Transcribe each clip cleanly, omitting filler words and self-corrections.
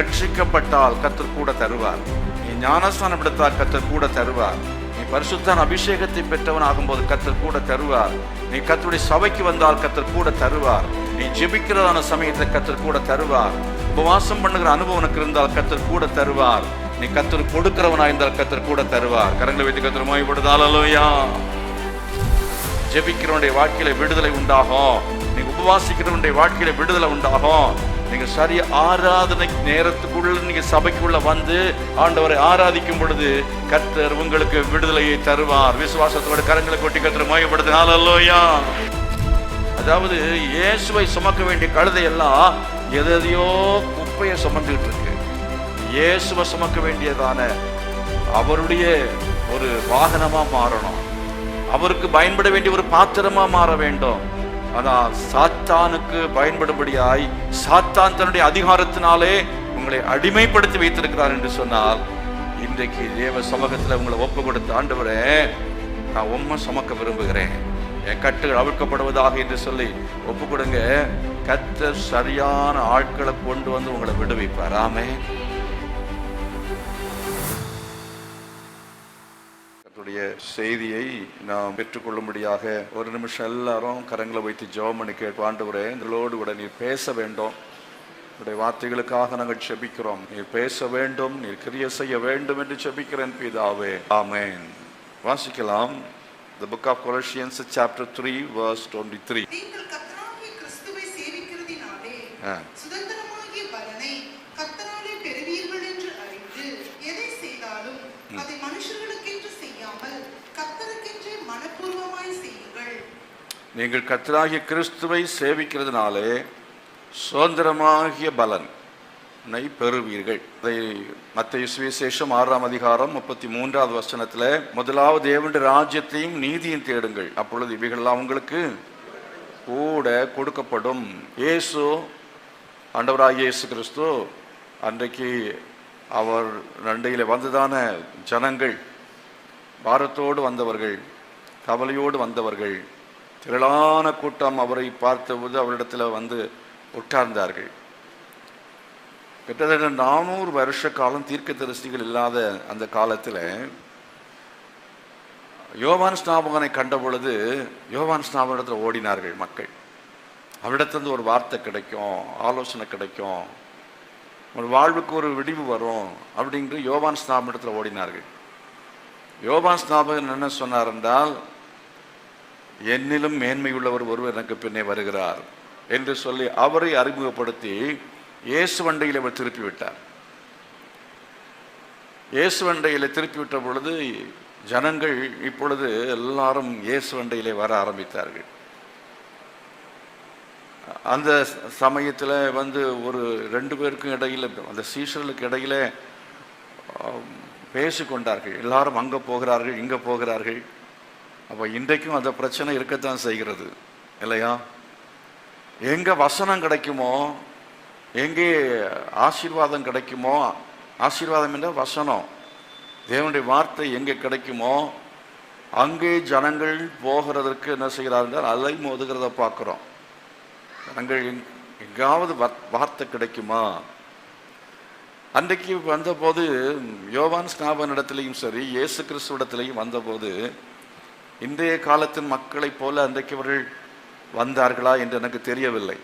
ரட்சிக்கப்பட்டால் கர்த்தர் கூட தருவார். நீ ஞானஸ்நானம் எடுத்தால் கர்த்தர் கூட தருவார். நீ பரிசுத்தான அபிஷேகத்தை பெற்றவன் ஆகும்போது கர்த்தர் கூட தருவார். நீ கர்த்தருடைய சபைக்கு வந்தால் கர்த்தர் கூட தருவார். நீ ஜெபிக்கிறதான சமயத்தை கர்த்தர் கூட தருவார். உபவாசம் பண்ணுகிற அனுபவம் உனக்கு இருந்தால் கர்த்தர் கூட தருவார். நீ கர்த்தர் கொடுக்கிறவனா இருந்தால் கர்த்தர் கூட தருவார். கரங்களை வைத்து கர்த்தர் மகிமைப்படுத்தால் அல்லேலூயா. ஜெபிக்கிறவனுடைய வாழ்க்கையில விடுதலை உண்டாகும். நீங்க உபவாசிக்கிறவனுடைய வாழ்க்கையில விடுதலை உண்டாகும். நீங்க சரி ஆராதனை நேரத்துக்குள்ள நீங்க சபைக்குள்ள வந்து ஆண்டவரை ஆராதிக்கும் பொழுது கர்த்தர் உங்களுக்கு விடுதலையை தருவார். விசுவாசத்தோட கரங்களை கொட்டி கர்த்தர் மகிமைப்படுத்தினால் அல்லேலூயா. அதாவது இயேசுவை சுமக்க வேண்டிய கழுதை எல்லாம் எதையோ குப்பையை சுமந்துட்டு இருக்கு. இயேசுவை சுமக்க வேண்டியதான அவருடைய ஒரு வாகனமா மாறணும். அவருக்கு பயன்பட வேண்டிய ஒரு பாத்திரமா மாற வேண்டும். ஆனால் சாத்தானுக்கு பயன்படும்படியாய் சாத்தான் தன்னுடைய அதிகாரத்தினாலே உங்களை அடிமைப்படுத்தி வைத்திருக்கிறார் என்று சொன்னால், இன்றைக்கு தேவ சமூகத்தில் உங்களை ஒப்பு கொடுத்த ஆண்டவரே, நான் உம்மை சுமக்க விரும்புகிறேன், என் கட்டுகள் அவிழ்க்கப்படுவதாக என்று சொல்லி ஒப்பு கொடுங்க. கர்த்தர் சரியான ஆட்களை கொண்டு வந்து உங்களை விடுவிப்பார். ஆமென். செய்தியை நாம் பெற்றுக்கொள்ளும்படியாக ஒரு நிமிஷம் எல்லாரும் கரங்களை வைத்து ஜெபம் பண்ணி கேட்போம். ஆண்டவரே, எங்களோடு கூட நீர் பேச வேண்டும். உடைய வார்த்தைகளுக்காக நாங்கள் ஜெபிக்கிறோம். நீர் பேச வேண்டும், நீர் கிரியை செய்ய வேண்டும் என்று ஜெபிக்கிறேன் பிதாவே. ஆமென். வாசிக்கலாம். The book of Colossians chapter 3 verse 23. நீங்கள் கர்த்தராகிய கிறிஸ்துவை சேவிக்கிறதினாலே சுதந்திரமாகிய பலனை கர்த்தராலே பெறுவீர்கள் என்று அறிந்து எதை செய்தாலும் அதை மனுஷர்களுக்கென்று செய்யாமல் கர்த்தருக்கென்றே மனப்பூர்வமாய் செய்யுங்கள். நீங்கள் கர்த்தராகிய கிறிஸ்துவை சேவிக்கிறதுனாலே சுதந்திரமாகிய பலனை பெறுவீர்கள். அதை மத்தேயு சுவிசேஷம் 6ஆம் அதிகாரம் 33வது வசனத்துல, முதலாவது தேவனுடைய ராஜ்யத்தையும் நீதியும் தேடுங்கள், அப்பொழுது இவைகளெல்லாம் உங்களுக்கு கூட கொடுக்கப்படும். இயேசு, ஆண்டவராகிய இயேசு கிறிஸ்து அன்றைக்கு அவர் நண்டையில வந்துதான ஜனங்கள், பாரத்தோடு வந்தவர்கள், கவலையோடு வந்தவர்கள், திரளான கூட்டம் அவரை பார்த்தபோது அவரிடத்தில் வந்து உட்கார்ந்தார்கள். கிட்டத்தட்ட 400 வருஷ காலம் தீர்க்கதரிசிகள் இல்லாத அந்த காலத்தில் யோவான் ஸ்நாபகனை கண்ட பொழுது யோவான் ஸ்நாபகத்தில் ஓடினார்கள் மக்கள். அவரிடத்திலிருந்து ஒரு வார்த்தை கிடைக்கும், ஆலோசனை கிடைக்கும், ஒரு வாழ்வுக்கு ஒரு விடிவு வரும் அப்படிங்கிற யோவான் ஸ்நாபகத்தில் ஓடினார்கள். யோவான் ஸ்நாபகன் என்ன சொன்னார் என்றால், என்னிலும் மேன்மை உள்ளவர் ஒருவர் எனக்கு பின்னே வருகிறார் என்று சொல்லி அவரை அறிமுகப்படுத்தி இயேசு வண்டையில் அவர் திருப்பி விட்டார். இயேசு வண்டையில் திருப்பி விட்ட பொழுது ஜனங்கள் இப்பொழுது எல்லாரும் இயேசு வண்டையிலே வர ஆரம்பித்தார்கள். அந்த சமயத்தில் வந்து ஒரு 2 பேருக்கும் இடையில், அந்த சீஷர்களுக்கு இடையில பேசிக்கொண்டார்கள். எல்லாரும் அங்கே போகிறார்கள், இங்கே போகிறார்கள். அப்போ இன்றைக்கும் அந்த பிரச்சனை இருக்கத்தான் செய்கிறது இல்லையா? எங்கே வசனம் கிடைக்குமோ, எங்கே ஆசீர்வாதம் கிடைக்குமோ, ஆசீர்வாதம் என்ற வசனம், தேவனுடைய வார்த்தை எங்கே கிடைக்குமோ அங்கே ஜனங்கள் போகிறதற்கு என்ன செய்கிறார்கள், அலை மோதுகிறத பார்க்குறோம். ஜனங்கள் எங்காவது வார்த்தை கிடைக்குமா? அன்றைக்கு வந்தபோது யோவான் ஸ்நாபகனிடத்திலையும் சரி, இயேசு கிறிஸ்துவிடத்திலையும் வந்தபோது இன்றைய காலத்தின் மக்களைப் போல அன்றைக்கு அவர்கள் வந்தார்களா என்று எனக்கு தெரியவில்லை.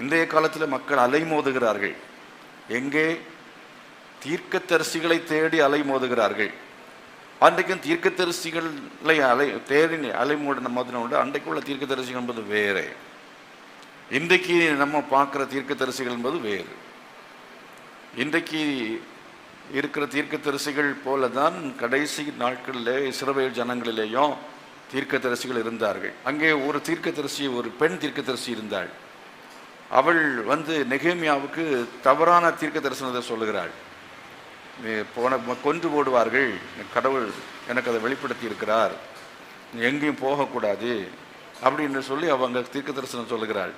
இன்றைய காலத்தில் மக்கள் அலைமோதுகிறார்கள். எங்கே? தீர்க்கதரிசிகளை தேடி அலைமோதுகிறார்கள். அன்றைக்கும் தீர்க்கதரிசிகளை தேடி அலைமோதினோடு அன்றைக்குள்ள தீர்க்கதரிசிகள் என்பது வேறு, இன்றைக்கு நம்ம பார்க்குற தீர்க்கதரிசிகள் என்பது வேறு. இன்றைக்கு இருக்கிற தீர்க்கதரிசிகள் போல தான் கடைசி நாட்களிலே இஸ்ரவேல் ஜனங்களிலேயும் தீர்க்கதரிசிகள் இருந்தார்கள். அங்கே ஒரு தீர்க்கதரிசி, ஒரு பெண் தீர்க்கதரிசி இருந்தாள். அவள் வந்து நெகேமியாவுக்கு தவறான தீர்க்க தரிசனத்தை சொல்லுகிறாள். கொன்று போடுவார்கள், கடவுள் எனக்கு அதை வெளிப்படுத்தி இருக்கிறார், எங்கேயும் போகக்கூடாது அப்படின்னு சொல்லி அவங்க தீர்க்க தரிசனம் சொல்லுகிறாள்.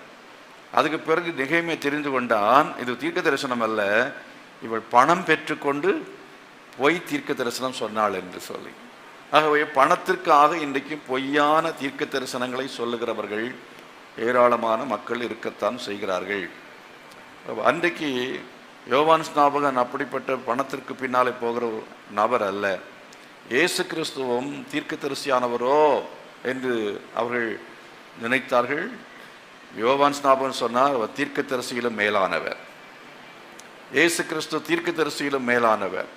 அதுக்கு பிறகு நெகேமியா தெரிந்து கொண்டான், இது தீர்க்க தரிசனம் அல்ல, இவள் பணம் பெற்றுக்கொண்டு பொய் தீர்க்க தரிசனம் சொன்னாள் என்று சொல்லி. ஆகவே பணத்திற்காக இன்றைக்கும் பொய்யான தீர்க்க தரிசனங்களை சொல்லுகிறவர்கள் ஏராளமான மக்கள் இருக்கத்தான் செய்கிறார்கள். அன்றைக்கு யோவான் ஸ்நாபகன் அப்படிப்பட்ட பணத்திற்கு பின்னாலே போகிற நபர் அல்ல. இயேசு கிறிஸ்துவும் தீர்க்கதரிசியானவரோ என்று அவர்கள் நினைத்தார்கள். யோவான் ஸ்நாபகன் சொன்னார், அவர் தீர்க்கதரிசியிலும் மேலானவர். இயேசு கிறிஸ்து தீர்க்கதரிசியிலும் மேலானவர்.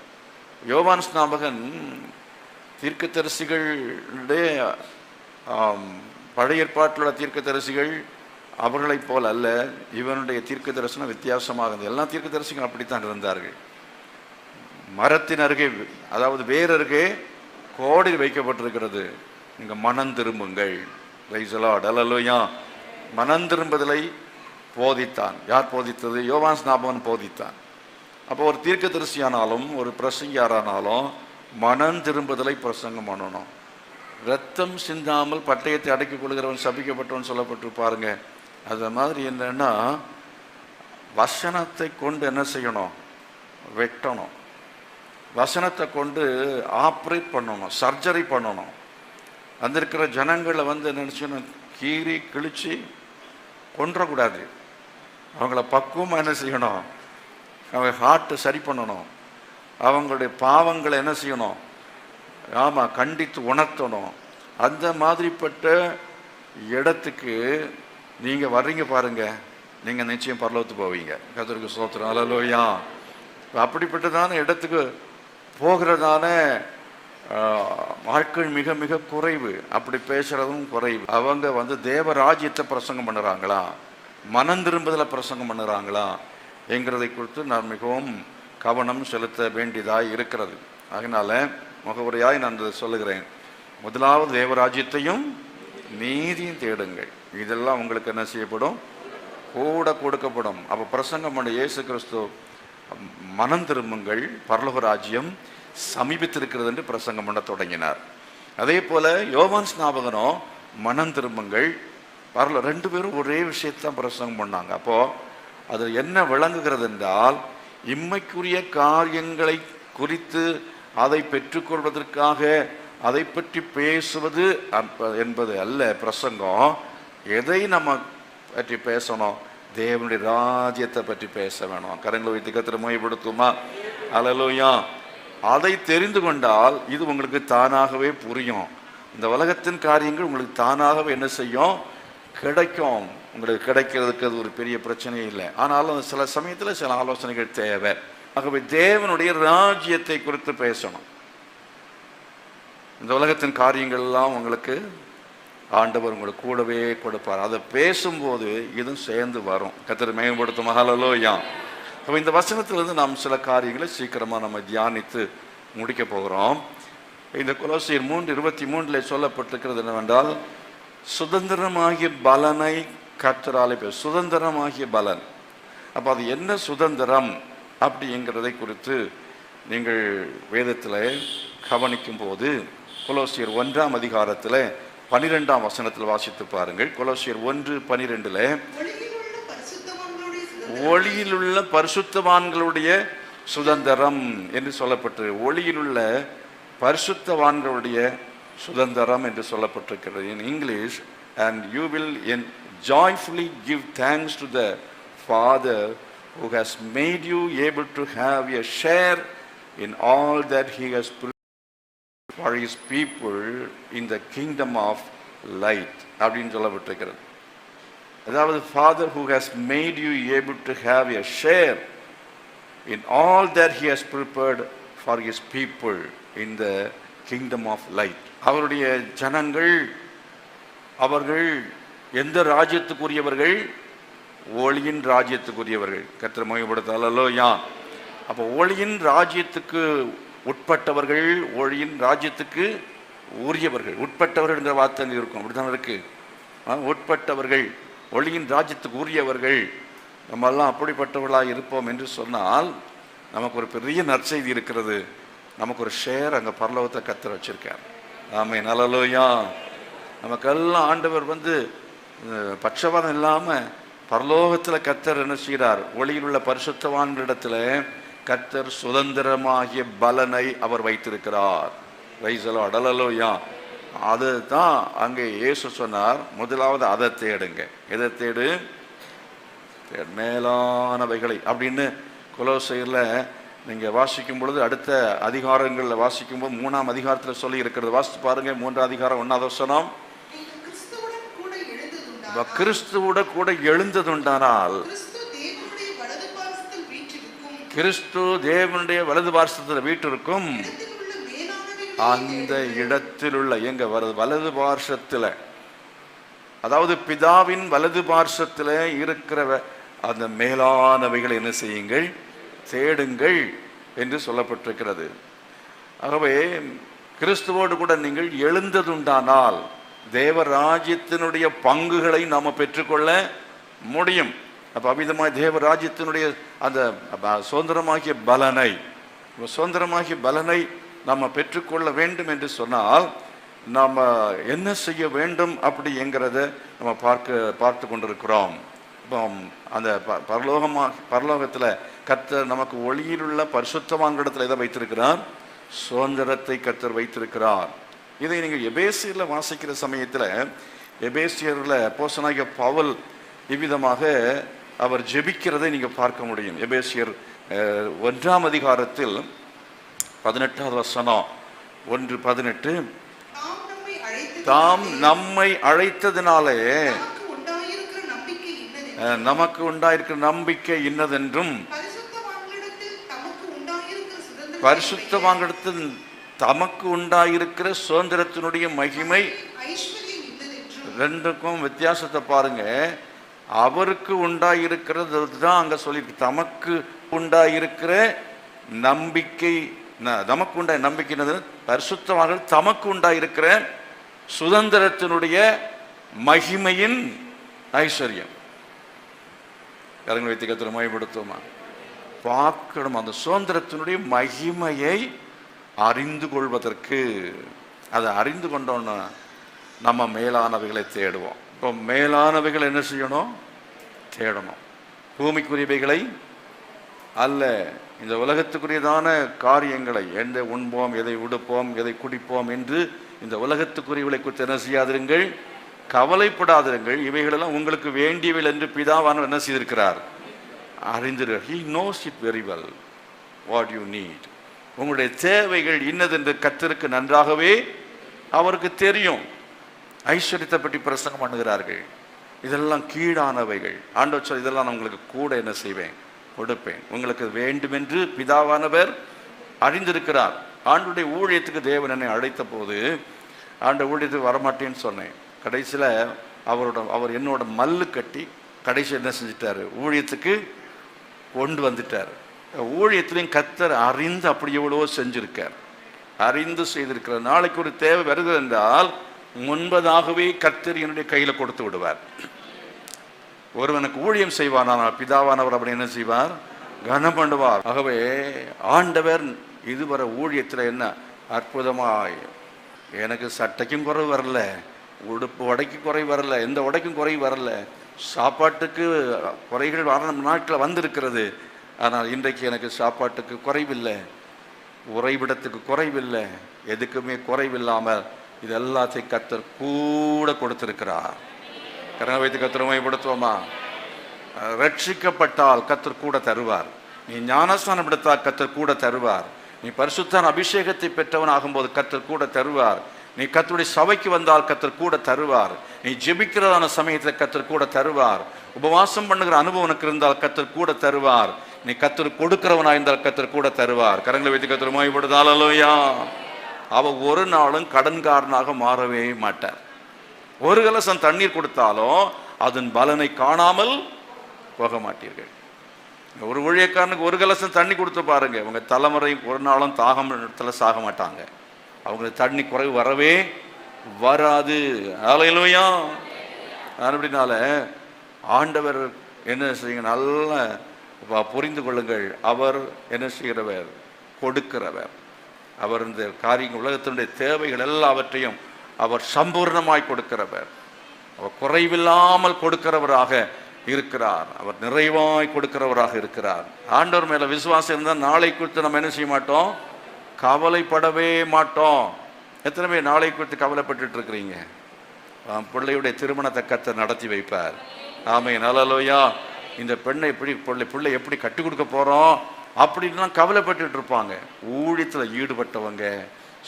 யோவான் ஸ்நாபகன் தீர்க்கதரிசிகளுடைய பழைய ஏற்பாட்டில் உள்ள தீர்க்கதரிசிகள் அவர்களைப் போல் அல்ல. இவனுடைய தீர்க்க தரிசனம் வித்தியாசமாக இருந்தது. எல்லா தீர்க்க தரிசிகளும் அப்படித்தான் இருந்தார்கள். மரத்தின் அருகே, அதாவது வேறருகே கோடி வைக்கப்பட்டிருக்கிறது, நீங்கள் மனம் திரும்புங்கள். பிரைஸ் தி லார்ட், அல்லேலூயா. மனம் திரும்புதலை போதித்தான். யார் போதித்தது? யோவான் ஸ்நாபகன் போதித்தான். அப்போ ஒரு தீர்க்க தரிசியானாலும் ஒரு பிரசங்கியாரானாலும் மனம் திரும்புதலை பிரசங்கம் பண்ணணும். ரத்தம் சிந்தாமல் பட்டயத்தை அடக்கிக் கொள்கிறவன் சபிக்கப்பட்டவன் சொல்லப்பட்டு பாருங்க. அது மாதிரி என்னன்னா, வசனத்தை கொண்டு என்ன செய்யணும்? வெட்டணும். வசனத்தை கொண்டு ஆப்ரேட் பண்ணணும், சர்ஜரி பண்ணணும். வந்திருக்கிற ஜனங்களை என்ன கீறி கிழிச்சு கொன்றக்கூடாது. அவங்கள பக்குவமாக என்ன செய்யணும்? அவங்க ஹார்ட்டை சரி பண்ணணும். அவங்களுடைய பாவங்களை என்ன செய்யணும்? ஆமாம், கண்டித்து உணர்த்தணும். அந்த மாதிரிப்பட்ட இடத்துக்கு நீங்கள் வர்றீங்க பாருங்க, நீங்கள் நிச்சயம் பரலோகத்துக்கு போவீங்க. கர்த்தருக்கு ஸ்தோத்திரம், அல்லேலூயா. அப்படிப்பட்டதான இடத்துக்கு போகிறதான ஆட்கள் மிக மிக குறைவு. அப்படி பேசுறதும் குறைவு. அவங்க தேவராஜ்யத்தை பிரசங்கம் பண்ணுறாங்களா, மனம் திரும்புதலை பிரசங்கம் பண்ணுறாங்களா என்கிறதை குறித்து நான் மிகவும் கவனம் செலுத்த வேண்டியதாக இருக்கிறது. அதனால முகவுரையாய் நான் சொல்லுகிறேன், முதலாவது தேவராஜ்யத்தையும் நீதியும் தேடுங்கள். இதெல்லாம் உங்களுக்கு என்ன செய்யப்படும்? கூட கொடுக்கப்படும். அப்போ பிரசங்கம் பண்ண இயேசு கிறிஸ்து மனம் திரும்புங்கள், பரலோக ராஜ்யம் சமீபித்திருக்கிறது என்று பிரசங்கம் பண்ண தொடங்கினார். அதே போல யோவான் ஸ்நாபகனோ மனம் திரும்புங்கள், ரெண்டு பேரும் ஒரே விஷயத்தான் பிரசங்கம் பண்ணாங்க. அப்போ அது என்ன விளங்குகிறது என்றால், இம்மைக்குரிய காரியங்களை குறித்து அதை பெற்றுக்கொள்வதற்காக அதை பற்றி பேசுவது என்பது அல்ல பிரசங்கம். எதை நம்ம பற்றி பேசணும்? தேவனுடைய ராஜ்யத்தை பற்றி பேச வேணும். கரங்களை வைத்து கர்த்தரை மகிமைப்படுத்துமா? அல்லேலூயா. அதை தெரிந்து கொண்டால் இது உங்களுக்கு தானாகவே புரியும். இந்த உலகத்தின் காரியங்கள் உங்களுக்கு தானாகவே என்ன செய்யும்? கிடைக்கும். உங்களுக்கு கிடைக்கிறதுக்கு அது ஒரு பெரிய பிரச்சனையே இல்லை. ஆனாலும் சில சமயத்தில் சில ஆலோசனைகள் தேவை. ஆகவே தேவனுடைய ராஜ்யத்தை குறித்து பேசணும். இந்த உலகத்தின் காரியங்கள் எல்லாம் உங்களுக்கு ஆண்டவர் உங்களுக்கு கூடவே கொடுப்பார். அதை பேசும்போது இதுவும் சேர்ந்து வரும். கர்த்தரை மகிமைப்படுத்தும். அல்லேலூயா. அப்போ இந்த வசனத்திலிருந்து நாம் சில காரியங்களை சீக்கிரமாக நம்ம தியானித்து முடிக்க போகிறோம். இந்த கொலோசியர் 3:23 சொல்லப்பட்டிருக்கிறது என்னவென்றால், சுதந்திரமாகிய பலனை கர்த்தராலே சுதந்திரமாகிய பலன். அப்போ அது என்ன சுதந்திரம் அப்படிங்கிறதை குறித்து நீங்கள் வேதத்தில் கவனிக்கும் போது கொலோசியர் 1ஆம் அதிகாரத்தில் 12ஆம் வசனத்தில் வாசித்து பாருங்கள். கொலோசியர் 1:12 ஒளியிலுள்ள பரிசுத்தவான்களுடைய சுதந்திரம் என்று சொல்லப்பட்டு, ஒளியிலுள்ள பரிசுத்தவான்களுடைய சுதந்திரம் என்று சொல்லப்பட்டிருக்கிறது. In English, and you will joyfully give thanks to the Father who has made you able to have a share in all that he has prepared for his people in the kingdom of light அப்படின்னு சொல்லப்பட்டிருக்கிறது. அதாவது Father who has made you able to have a share in all that he has prepared for his people in the kingdom of light. அவருடைய ஜனங்கள், அவர்கள் எந்த ராஜ்யத்துக்குரியவர்கள்? ஒளியின் ராஜ்யத்துக்குரியவர்கள். கர்த்தரை மகிமைப்படுத்த. அல்லேலூயா. அப்போ ஒளியின் ராஜ்யத்துக்கு உட்பட்டவர்கள், ஒளியின் ராஜ்யத்துக்கு உரியவர்கள். உட்பட்டவர்கள்ங்கிற வார்த்தை இருக்கும், அப்படித்தான் இருக்கு. உட்பட்டவர்கள், ஒளியின் ராஜ்யத்துக்கு உரியவர்கள். நம்ம எல்லாம் அப்படிப்பட்டவர்களாக இருப்போம் என்று சொன்னால் நமக்கு ஒரு பெரிய நற்செய்தி இருக்கிறது. நமக்கு ஒரு ஷேர் அங்கே பரலோகத்தை கர்த்தர் வச்சிருக்கார். ஆமென். அல்லேலூயா. நமக்கெல்லாம் ஆண்டவர் பட்சபாதம் இல்லாமல் பரலோகத்தில் கர்த்தர் என்ன செய்கிறார்? ஒளியில் உள்ள பரிசுத்தவான்களிடத்தில் கர்த்தர் சுதந்திரமாகிய பலனை அவர் வைத்திருக்கிறார். Praise the lord. அல்லேலூயா. அதுதான் அங்கே இயேசு சொன்னார், முதலாவது அதை தேடுங்க. எதை தேடு? மேலானவைகளை அப்படின்னு கொலோசையரில் நீங்கள் வாசிக்கும் பொழுது அடுத்த அதிகாரங்களில் வாசிக்கும்போது 3ஆம் அதிகாரத்தில் சொல்லி இருக்கிறது. வாசித்து பாருங்க. 3ஆம் அதிகாரம் 1ஆவது வசனம். கிறிஸ்துவோட கூட எழுந்ததுண்டானால் கிறிஸ்து தேவனுடைய வலது பார்சத்தில் வீட்டிற்கும் அந்த இடத்தில் உள்ள எங்க வலது பார்சத்தில், அதாவது பிதாவின் வலது பார்சத்தில் இருக்கிற அந்த மேலானவைகளை என்ன செய்யுங்கள், தேடுங்கள் என்று சொல்லப்பட்டிருக்கிறது. ஆகவே கிறிஸ்துவோடு கூட நீங்கள் எழுந்ததுண்டானால் தேவராஜ்யத்தினுடைய பங்குகளை நாம் பெற்றுக்கொள்ள முடியும். அப்போ அபிதமாய் தேவராஜ்யத்தினுடைய அந்த சுதந்திரமாகிய பலனை நம்ம பெற்றுக்கொள்ள வேண்டும் என்று சொன்னால் நாம் என்ன செய்ய வேண்டும் அப்படிங்கிறத நம்ம பார்த்து கொண்டிருக்கிறோம். இப்போ அந்த பரலோகத்தில் கர்த்தர் நமக்கு ஒளியிலுள்ள பரிசுத்தவான்களிடத்தில் எதை வைத்திருக்கிறார்? சுதந்திரத்தை கர்த்தர் வைத்திருக்கிறார். இதை நீங்கள் எபேசியரில் வாசிக்கிற சமயத்தில் எபேசியரில் அப்போஸ்தலனாகிய பவுல் இவ்விதமாக அவர் ஜெபிக்கிறதை நீங்கள் பார்க்க முடியும். எபேசியர் 1ஆம் அதிகாரத்தில் 18வது வசனம் 1:18, தாம் நம்மை அழைத்ததினாலே நமக்கு உண்டாயிருக்கிற நம்பிக்கை இன்னதென்றும் பரிசுத்தவான்களிடத்தில் தமக்கு உண்டாயிருக்கிற சுதந்திரத்தினுடைய மகிமை. ரெண்டுக்கும் வித்தியாசத்தை பாருங்க. அவருக்கு உண்டாயிருக்கிறது தான் அங்க சொல்லியிருக்கு. தமக்கு உண்டாயிருக்கிற நம்பிக்கை, நமக்கு உண்டாய நம்பிக்கை பரிசுத்தவான்கள் தமக்கு உண்டாயிருக்கிற சுதந்திரத்தினுடைய மகிமையின் ஐஸ்வர்யம். கரங்களை வைத்து கர்த்தரை மகிமைப்படுத்துவோமா? பார்க்கணும். அந்த சுதந்திரத்தினுடைய மகிமையை அறிந்து கொள்வதற்கு, அதை அறிந்து கொண்டோன்னா நம்ம மேலானவைகளை தேடுவோம். இப்போ மேலானவைகள் என்ன செய்யணும்? தேடணும். பூமிக்குரியவைகளை அல்ல, இந்த உலகத்துக்குரியதான காரியங்களை, எந்த உண்போம், எதை உடுப்போம், எதை குடிப்போம் என்று இந்த உலகத்துக்குரியவளை குறித்து என்ன செய்யாதிருங்கள், கவலைப்படாதிருங்கள். இவைகளெல்லாம் உங்களுக்கு வேண்டியவைகள் என்று பிதாவானவர் என்ன செய்திருக்கிறார்? அறிந்திருக்கிறார். He knows it very well what you need. உங்களுடைய தேவைகள் இன்னதென்று கர்த்தருக்கு நன்றாகவே அவருக்கு தெரியும். ஐஸ்வர்யத்தை பற்றி பிரசங்கம் பண்ணுகிறார்கள். இதெல்லாம் கீழானவைகள். ஆண்டவர் சொல், இதெல்லாம் நான் உங்களுக்கு கூட என்ன செய்வேன், கொடுப்பேன். உங்களுக்கு வேண்டுமென்று பிதாவானவர் அறிந்திருக்கிறார். ஆண்டுடைய ஊழியத்துக்கு தேவன் என்னை அழைத்த போது ஆண்ட ஊழியத்துக்கு வரமாட்டேன்னு சொன்னேன். கடைசியில் அவர் என்னோட மல்லு கட்டி கடைசி என்ன செஞ்சிட்டாரு, ஊழியத்துக்கு கொண்டு வந்துட்டார். ஊழியத்திலையும் கர்த்தர் அறிந்து அப்படி எவ்வளவோ செஞ்சிருக்கார், அறிந்து செய்திருக்கிறார். நாளைக்கு ஒரு தேவை வருது என்றால் முன்பதாகவே கர்த்தர் என்னுடைய கையில் கொடுத்து விடுவார். ஒருவனுக்கு ஊழியம் செய்வானால் பிதாவானவர் அப்படி என்ன செய்வார், கனம் பண்ணுவார். ஆகவே ஆண்டவர் இதுவரை ஊழியத்தில் என்ன அற்புதமாய், எனக்கு சட்டைக்கும் குறைவு வரல, உடுப்பு உடைக்கு குறை வரல, எந்த உடைக்கும் குறை வரல, சாப்பாட்டுக்கு குறைகள் வர நாட்களில் வந்திருக்கிறது. ஆனால் இன்றைக்கு எனக்கு சாப்பாட்டுக்கு குறைவில்லை, உறைவிடத்துக்கு குறைவில்லை, எதுக்குமே குறைவில்லாமல் இது எல்லாத்தையும் கர்த்தர் கூட கொடுத்திருக்கிறார். கரங்களை வைத்து கர்த்தரை மகிமைப்படுத்துவோமா? ரட்சிக்கப்பட்டால் கர்த்தர் கூட தருவார். நீ ஞானஸ்நானம் எடுத்தால் கர்த்தர் கூட தருவார். நீ பரிசுத்த அபிஷேகத்தை பெற்றவன் ஆகும்போது கர்த்தர் கூட தருவார். நீ கர்த்தருடைய சபைக்கு வந்தால் கர்த்தர் கூட தருவார். நீ ஜெபிக்கிறதான சமயத்தில் கர்த்தர் கூட தருவார். உபவாசம் பண்ணுகிற அனுபவம் உனக்கு இருந்தால் கர்த்தர் கூட தருவார். நீ கர்த்தர் கொடுக்கிறவனா இருந்தால் கர்த்தர் கூட தருவார். கரங்களை வைத்து கர்த்தர் மகிமைப்படுத்தால் அல்லேலூயா. அவ ஒரு நாளும் கடன்காரனாக மாறவே மாட்டார். ஒரு கலசம் தண்ணீர் கொடுத்தாலும் அதன் பலனை காணாமல் போக மாட்டீர்கள். ஒரு ஊழியக்காரனுக்கு ஒரு கலசம் தண்ணி கொடுத்து பாருங்க, உங்க தலைமுறை ஒரு நாளும் தாகம் இடத்துல சாக மாட்டாங்க. அவங்களுக்கு தண்ணி குறைவு வரவே வராது. அல்லேலூயா. அப்படினால ஆண்டவர் என்ன செய்யுங்க, நல்லா புரிந்து கொள்ளுங்கள். அவர் என்ன செய்கிறவர், கொடுக்கிறவர். அவர் இந்த காரியங்கள் உலகத்தினுடைய தேவைகள் எல்லாவற்றையும் அவர் சம்பூர்ணமாய் கொடுக்கிறவர். அவர் குறைவில்லாமல் கொடுக்கிறவராக இருக்கிறார். அவர் நிறைவாய் கொடுக்கிறவராக இருக்கிறார். ஆண்டவர் மேல விசுவாசம் இருந்தால் நாளை குறித்து நம்ம என்ன செய்ய மாட்டோம், கவலைப்படவே மாட்டோம். எத்தனை பேர் நாளை குறித்து கவலைப்பட்டு இருக்கிறீங்க? பிள்ளையுடைய திருமணத்தை கர்த்தர் நடத்தி வைப்பார். ஆமென். அல்லேலூயா. இந்த பெண்ணை எப்படி பிள்ளை எப்படி கட்டி கொடுக்க போகிறோம் அப்படின்லாம் கவலைப்பட்டுட்டு இருப்பாங்க. ஊழியத்தில் ஈடுபட்டவங்க,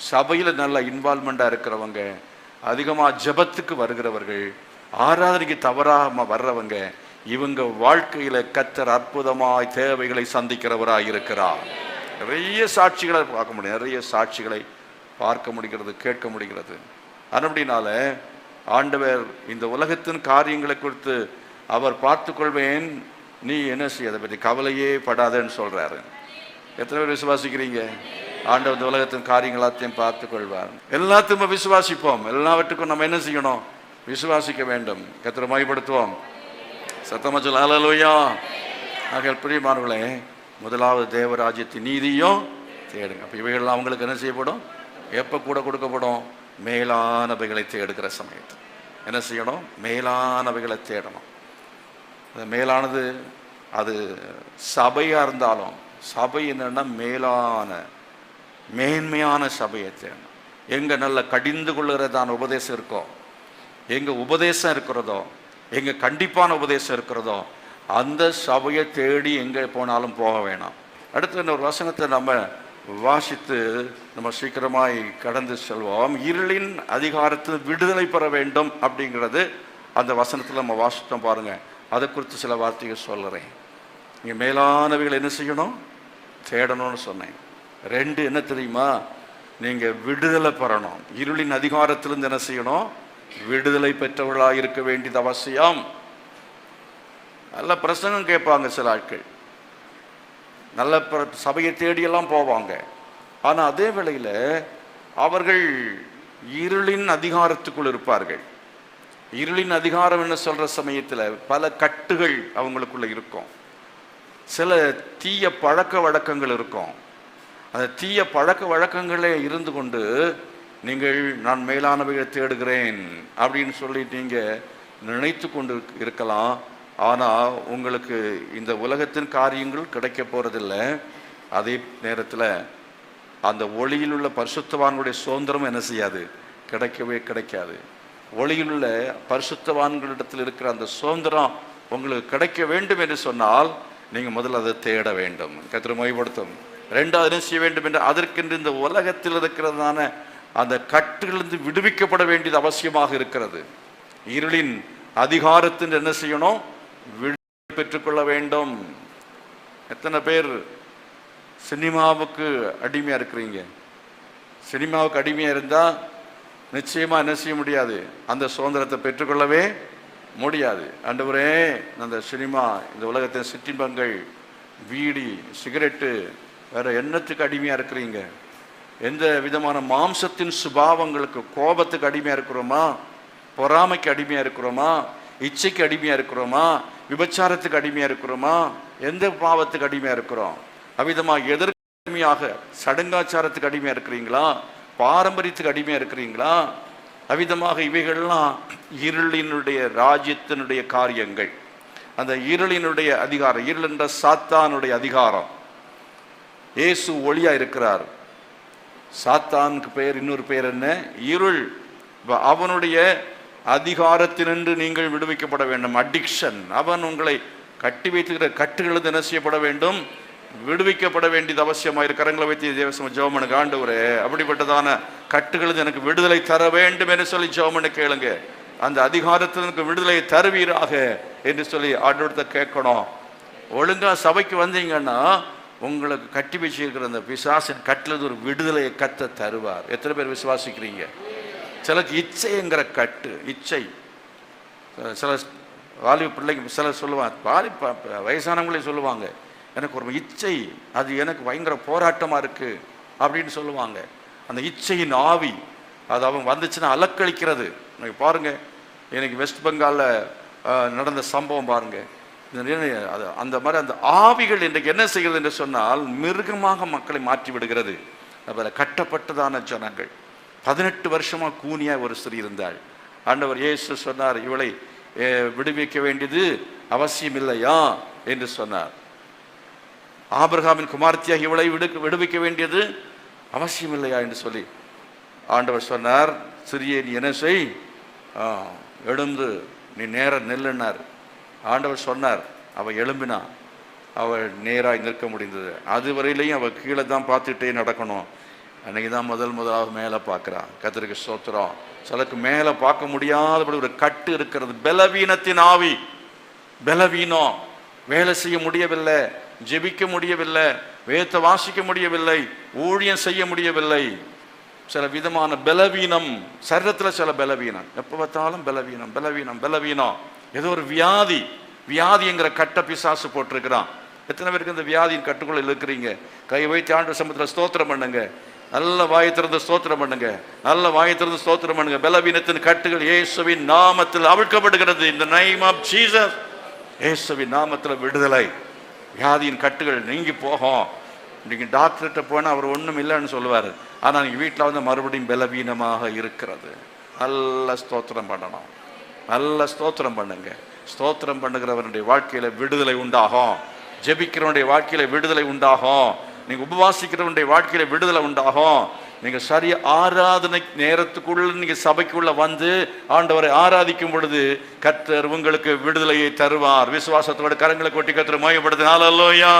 சபையில் நல்ல இன்வால்மெண்ட்டாக இருக்கிறவங்க, அதிகமாக ஜெபத்துக்கு வருகிறவர்கள், ஆராதனைக்கு தவறாம வர்றவங்க, இவங்க வாழ்க்கையில கர்த்தர் அற்புதமாய் தேவைகளை சந்திக்கிறவராய் இருக்கிறார். நிறைய சாட்சிகளை பார்க்க முடியும், நிறைய சாட்சிகளை பார்க்க முடிகிறது, கேட்க முடிகிறது. அப்படினால ஆண்டவர் இந்த உலகத்தின் காரியங்களை குறித்து அவர் பார்த்துக்கொள்வேன், நீ என்ன செய்ய அதை பற்றி கவலையே படாதன்னு சொல்றாரு. எத்தனை பேர் விசுவாசிக்கிறீங்க? ஆண்டவர் இந்த உலகத்தின் காரியங்களாத்தையும் பார்த்து கொள்வார். எல்லாத்தையும் விசுவாசிப்போம். எல்லாவற்றுக்கும் நம்ம என்ன செய்யணும்? விசுவாசிக்க வேண்டும். கர்த்தரை மகிமைப்படுத்துவோம். சத்தமா சொல்ல ஹல்லேலூயா. ஆகையால் பிரியமானவர்களே, முதலாவது தேவராஜ்யத்தின் நீதியும் தேடுங்க. அப்போ இவைகள் அவங்களுக்கு என்ன செய்யப்படும்? எப்போ கூட கொடுக்கப்படும்? மேலானவைகளை தேடுகிற சமயத்தில் என்ன செய்யணும்? மேலானவைகளை தேடணும். அது மேலானது அது சபையாக இருந்தாலும், சபை என்னன்னா மேலான மேன்மையான சபையை தேடணும். எங்கே நல்ல கடிந்து கொள்ளுகிறதான உபதேசம் இருக்கோ, எங்கே உபதேசம் இருக்கிறதோ, எங்கே கண்டிப்பான உபதேசம் இருக்கிறதோ, அந்த சபையை தேடி எங்கே போனாலும் போக வேணாம். அடுத்து இந்த ஒரு வசனத்தை நம்ம வாசித்து நம்ம சீக்கிரமாய் கடந்து செல்வோம். இருளின் அதிகாரத்தில் விடுதலை பெற வேண்டும் அப்படிங்கிறது அந்த வசனத்தில் நம்ம வாசித்தோம் பாருங்க. அதை குறித்து சில வார்த்தைகள் சொல்லுறேன். நீங்கள் மேலானவைகள் என்ன செய்யணும்? தேடணும்னு சொன்னேன். 2 என்ன தெரியுமா? நீங்கள் விடுதலை பெறணும். இருளின் அதிகாரத்திலிருந்து என்ன செய்யணும்? விடுதலை பெற்றவர்களாக இருக்க வேண்டியது அவசியம். நல்ல பிரசங்கம் கேட்பாங்க சில ஆட்கள், நல்ல சபையை தேடியெல்லாம் போவாங்க. ஆனால் அதே வேளையில் அவர்கள் இருளின் அதிகாரத்துக்குள் இருப்பார்கள். இருளின் அதிகாரம் என்ன சொல்கிற சமயத்தில் பல கட்டுகள் அவங்களுக்குள்ள இருக்கும். சில தீய பழக்க வழக்கங்கள் இருக்கும். அந்த தீய பழக்க வழக்கங்களே இருந்து கொண்டு நீங்கள் நான் மேலானவைகளை தேடுகிறேன் அப்படின்னு சொல்லி நீங்கள் நினைத்து கொண்டு இருக்கலாம். ஆனால் உங்களுக்கு இந்த உலகத்தின் காரியங்கள் கிடைக்க போகிறதில்லை. அதே நேரத்தில் அந்த ஒளியில் உள்ள பரிசுத்தவான்களுடைய சுதந்திரம் என்ன செய்யாது? கிடைக்கவே கிடைக்காது. ஒளியில் உள்ள பரிசுத்தவான்களிடத்தில் இருக்கிற அந்த சுதந்திரம் உங்களுக்கு கிடைக்க வேண்டும் என்று சொன்னால் நீங்கள் முதல்ல அதை தேட வேண்டும். கர்த்தரை மகிமைப்படுத்தும். 2வது என்ன செய்ய வேண்டும் என்று, அதற்கென்று இந்த உலகத்தில் இருக்கிறதான அந்த கட்டிலிருந்து விடுவிக்கப்பட வேண்டியது அவசியமாக இருக்கிறது. இருளின் அதிகாரத்தின் என்ன செய்யணும்? விடுதலை பெற்றுக்கொள்ள வேண்டும். எத்தனை பேர் சினிமாவுக்கு அடிமையாக இருக்கிறீங்க? சினிமாவுக்கு அடிமையாக இருந்தால் நிச்சயமாக என்ன செய்ய முடியாது? அந்த சுதந்திரத்தை பெற்றுக்கொள்ளவே முடியாது. ஆண்டவரே, அந்த சினிமா, இந்த உலகத்தின் சிற்றின்பங்கள், வீடி, சிகரெட்டு, வேற எண்ணத்துக்கு அடிமையாக இருக்கிறீங்க? எந்த விதமான மாம்சத்தின் சுபாவங்களுக்கு, கோபத்துக்கு அடிமையாக இருக்கிறோமா? பொறாமைக்கு அடிமையாக இருக்கிறோமா? இச்சைக்கு அடிமையாக இருக்கிறோமா? விபச்சாரத்துக்கு அடிமையாக இருக்கிறோமா? எந்த பாவத்துக்கு அடிமையாக இருக்கிறோம்? அவ்விதமாக எதற்கு அடிமையாக? சடங்காச்சாரத்துக்கு அடிமையாக இருக்கிறீங்களா? பாரம்பரியத்துக்கு அடிமையாக இருக்கிறீங்களா? அவ்விதமாக இவைகள்லாம் இருளினுடைய ராஜ்யத்தினுடைய காரியங்கள். அந்த இருளினுடைய அதிகாரம், இருள் என்ற சாத்தானுடைய அதிகாரம். இயேசு ஒளியா இருக்கிறார். சாத்தானுக்கு பெயர், இன்னொரு பெயர் என்ன? இருள். அவனுடைய அதிகாரத்தினின்று நீங்கள் விடுவிக்கப்பட வேண்டும். அடிக்ஷன். அவன் உங்களை கட்டி வைத்துக்கிற கட்டுகளது என்ன செய்யப்பட வேண்டும்? விடுவிக்கப்பட வேண்டியது அவசியமாக இருக்கு. கரங்களை வைத்து தேவசம் ஜெபமனுக்கு, ஆண்டவரே அப்படிப்பட்டதான கட்டுகளது எனக்கு விடுதலை தர வேண்டும் என்று சொல்லி ஜெபமனு கேளுங்க. அந்த அதிகாரத்திற்கு விடுதலை தருவீராக என்று சொல்லி ஆண்டவரத்தை கேட்கணும். ஒழுங்கா சபைக்கு வந்தீங்கன்னா உங்களுக்கு கட்டி வச்சிருக்கிற அந்த பிசாசின் கட்டில் ஒரு விடுதலையை கத்த தருவார். எத்தனை பேர் விசுவாசிக்கிறீங்க? சிலருக்கு இச்சைங்கிற கட்டு, இச்சை. சில வாலிப பிள்ளைங்க சிலர் சொல்லுவாங்க, வயசானவங்களே சொல்லுவாங்க, எனக்கு ஒரு இச்சை, அது எனக்கு பயங்கர போராட்டமாக இருக்குது அப்படின்னு சொல்லுவாங்க. அந்த இச்சையின் ஆவி அது அவன் வந்துச்சுன்னா அலக்களிக்கிறது. எனக்கு பாருங்கள், எனக்கு வெஸ்ட் பெங்காலில் நடந்த சம்பவம் பாருங்கள். அது அந்த மாதிரி அந்த ஆவிகள் இன்றைக்கு என்ன செய்கிறது என்று சொன்னால் மிருகமாக மக்களை மாற்றி விடுகிறது. அதில் கட்டப்பட்டதான ஜனங்கள். 18 வருஷமாக கூனியாக ஒரு ஸ்திரீ இருந்தாள். ஆண்டவர் இயேசு சொன்னார், இவளை விடுவிக்க வேண்டியது அவசியம் இல்லையா என்று சொன்னார். ஆபிரகாமின் குமார்த்தியாக இவளை விடுவிக்க வேண்டியது அவசியம் இல்லையா என்று சொல்லி ஆண்டவர் சொன்னார், சிறிய நீ என்ன செய், எழுந்து நீ நேர நெல்லுனார். ஆண்டவர் சொன்னார், அவள் எழும்பினா, அவள் நேராக நிற்க முடிந்தது. அது வரையிலையும் அவள் கீழே தான் பார்த்துட்டே நடக்கணும். அன்னைக்கு தான் முதலாக மேலே பார்க்குறான். கர்த்தருக்கு ஸ்தோத்திரம். சிலருக்கு மேலே பார்க்க முடியாதபடி ஒரு கட்டு இருக்கிறது. பலவீனத்தின் ஆவி, பலவீனம். வேலை செய்ய முடியவில்லை, ஜெபிக்க முடியவில்லை, வேதத்தை வாசிக்க முடியவில்லை, ஊழியம் செய்ய முடியவில்லை. சில விதமான பலவீனம், சரீரத்தில் சில பலவீனம், எப்போ பார்த்தாலும் பலவீனம் பலவீனம் பலவீனம். ஏதோ ஒரு வியாதி, வியாதிங்கிற கட்ட பிசாசு போட்டிருக்கிறான். எத்தனை பேருக்கு இந்த வியாதியின் கட்டுக்குள்ள இருக்கிறீங்க? கை வைத்து ஆண்டு சமூகத்தில் ஸ்தோத்திரம் பண்ணுங்க. நல்ல வாயை திறந்து ஸ்தோத்திரம் பண்ணுங்க. நல்ல வாயை திறந்து ஸ்தோத்திரம் பண்ணுங்க. பலவீனத்தின் கட்டுகள் இயேசுவின் நாமத்தில் அவிழ்க்கப்படுகிறது. இந்த நேம் ஆஃப் ஜீசஸ். இயேசுவின் நாமத்தில் விடுதலை. வியாதியின் கட்டுகள் நீங்கி போகும். இன்னைக்கு டாக்டர்கிட்ட போனால் அவர் ஒன்றும் இல்லைன்னு சொல்லுவார். ஆனால் நீங்கள் வீட்டில் வந்து மறுபடியும் பலவீனமாக இருக்கிறது. நல்ல ஸ்தோத்திரம் பண்ணணும். நல்ல ஸ்தோத்திரம் பண்ணுங்க. ஸ்தோத்திரம் பண்ணுகிறவனுடைய வாழ்க்கையில விடுதலை உண்டாகும். ஜெபிக்கிறவனுடைய வாழ்க்கையில விடுதலை உண்டாகும். நீங்க உபவாசிக்கிறவனுடைய வாழ்க்கையில விடுதலை உண்டாகும். நீங்க சரி ஆராதனை நேரத்துக்குள்ள நீங்க சபைக்குள்ள வந்து ஆண்டவரை ஆராதிக்கும் பொழுது கர்த்தர் உங்களுக்கு விடுதலையை தருவார். விசுவாசத்தோட கரங்களை கொட்டி கர்த்தரை மகிமைப்படுத்து. ஹல்லேலூயா.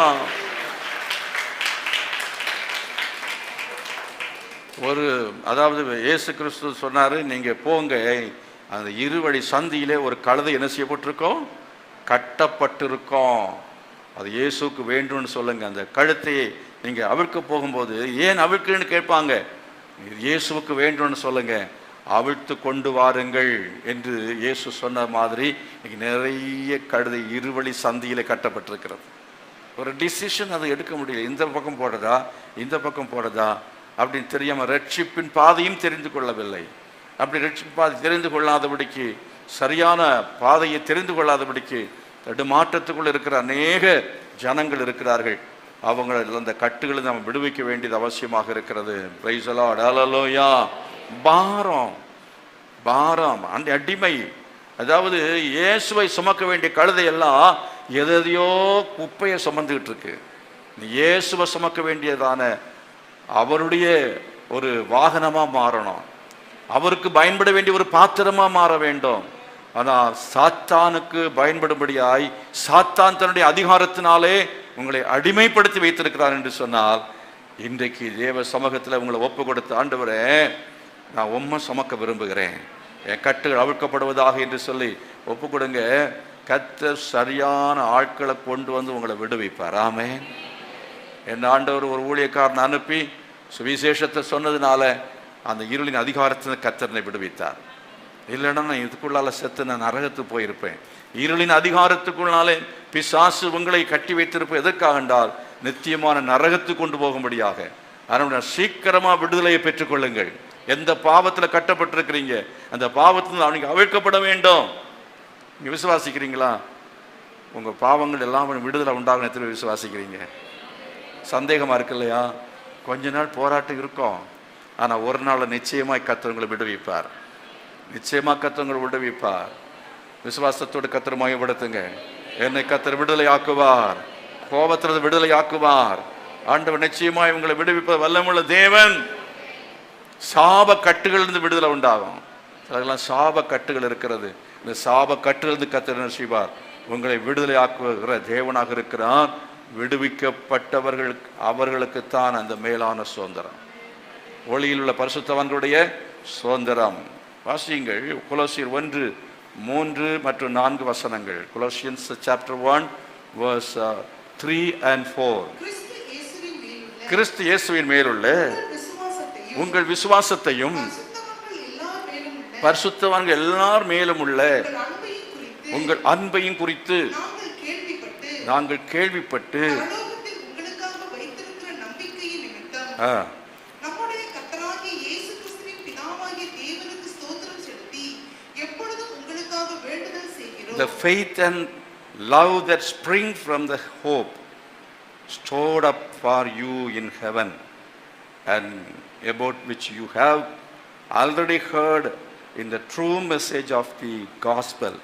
அதாவது இயேசு கிறிஸ்து சொன்னாரு, நீங்க போங்க, அந்த இருவழி சந்தியிலே ஒரு கழுதை என்ன செய்யப்பட்டிருக்கோம்? கட்டப்பட்டிருக்கோம். அது இயேசுக்கு வேண்டும்னு சொல்லுங்க. அந்த கழுத்தையை நீங்க அவிழ்க்க போகும்போது, ஏன் அவிழ்க்குன்னு கேட்பாங்க. இயேசுவுக்கு வேண்டும்னு சொல்லுங்க, அவிழ்த்து கொண்டு வாருங்கள் என்று இயேசு சொன்ன மாதிரி இன்னைக்கு நிறைய கழுதை இருவழி சந்தியிலே கட்டப்பட்டிருக்கிறது. ஒரு டிசிஷன் அதை எடுக்க முடியல. இந்த பக்கம் போடுறதா இந்த பக்கம் போடுறதா அப்படின்னு தெரியாம ரட்சிப்பின் பாதையும் தெரிந்து கொள்ளவில்லை. அப்படி ரட்சிப்பின் பாதை தெரிந்து கொள்ளாதபடிக்கு, சரியான பாதையை தெரிந்து கொள்ளாதபடிக்கு தடுமாற்றத்துக்குள் இருக்கிற அநேக ஜனங்கள் இருக்கிறார்கள். அவங்க அந்த கட்டுகளை நம்ம விடுவிக்க வேண்டியது அவசியமாக இருக்கிறது. Praise the lord. ஹல்லேலூயா. பாரம், பாரம், அந்த அடிமை. அதாவது இயேசுவை சுமக்க வேண்டிய கழுதையெல்லாம் எதையோ குப்பையை சுமந்துகிட்டு இருக்கு. இயேசுவை சுமக்க வேண்டியதான அவருடைய ஒரு வாகனமா மாறணும். அவருக்கு பயன்பட வேண்டிய ஒரு பாத்திரமா மாற வேண்டும். ஆனால் சாத்தானுக்கு பயன்படும்படியாய் சாத்தான் தன்னுடைய அதிகாரத்தினாலே உங்களை அடிமைப்படுத்தி வைத்திருக்கிறார் என்று சொன்னால், இன்றைக்கு தேவ சமூகத்தில் உங்களை ஒப்பு கொடுத்து, ஆண்டவரே நான் உம்மை சுமக்க விரும்புகிறேன், என் கட்டுகள் அவிழ்க்கப்படுவதாக என்று சொல்லி ஒப்பு கொடுங்க. கர்த்தர் சரியான ஆட்களை கொண்டு வந்து உங்களை விடுவிப்பார். ஆமென். என் ஆண்டவர் ஒரு ஊழியக்காரனை அனுப்பி சுவிசேஷத்தை சொன்னதுனால அந்த இருளின் அதிகாரத்தை கர்த்தரை விடுவித்தார். இல்லைன்னா நான் இதுக்குள்ளால செத்து நான் நரகத்துக்கு போயிருப்பேன். இருளின் அதிகாரத்துக்குள்ளாலே பிசாசு உங்களை கட்டி வைத்திருப்ப எதற்காக என்றால் நித்தியமான நரகத்துக்கு கொண்டு போகும்படியாக. அதனால் சீக்கிரமா விடுதலையை பெற்றுக்கொள்ளுங்கள். எந்த பாவத்தில் கட்டப்பட்டிருக்கிறீங்க அந்த பாவத்தில் அவனுக்கு அவிழ்க்கப்பட வேண்டும். நீங்க விசுவாசிக்கிறீங்களா? உங்க பாவங்கள் எல்லாம் விடுதலை உண்டாகும். எத்தனை விசுவாசிக்கிறீங்க? சந்தேகமா இருக்கு இல்லையா? கொஞ்ச நாள் போராட்டம் இருக்கும், ஆனா ஒரு நாள் நிச்சயமாய் கர்த்தர் விடுவிப்பார். நிச்சயமா கர்த்தர் விடுவிப்பார். விசுவாசத்தோடு கர்த்தரை மகிமைப்படுத்துங்க. என்னை கர்த்தர் விடுதலை ஆக்குவார், கோபத்திலிருந்து விடுதலை ஆக்குவார். ஆண்டவர் நிச்சயமாய் உங்களை விடுவிப்ப வல்லமுள்ள தேவன். சாப கட்டுகளிலிருந்து விடுதலை உண்டாகும். அதெல்லாம் சாப கட்டுகள் இருக்கிறது. இந்த சாப கட்டுகளிலிருந்து கர்த்தர் செய்வார். உங்களை விடுதலை ஆக்குகிற தேவனாக இருக்கிறார். விடுவிக்கப்பட்டவர்களுக்கு அவர்களுக்குத்தான் அந்த மேலான சுதந்திரம், ஒளியில் உள்ள பரிசுத்தவான்களுடைய சுதந்திரம். வாசியுங்கள் கொலோசியர் 1:3 மற்றும் 4 வசனங்கள். Colossians chapter 1 verse 3 and 4. கிறிஸ்து இயேசுவின் மேலுள்ள உங்கள் விசுவாசத்தையும் பரிசுத்தவான்கள் எல்லார் மேலும் உள்ள உங்கள் அன்பையும் குறித்து நாங்கள் கேள்விப்பட்டு the faith and love that spring from the hope stored up for you in heaven, and about which you have already heard in the true message of the gospel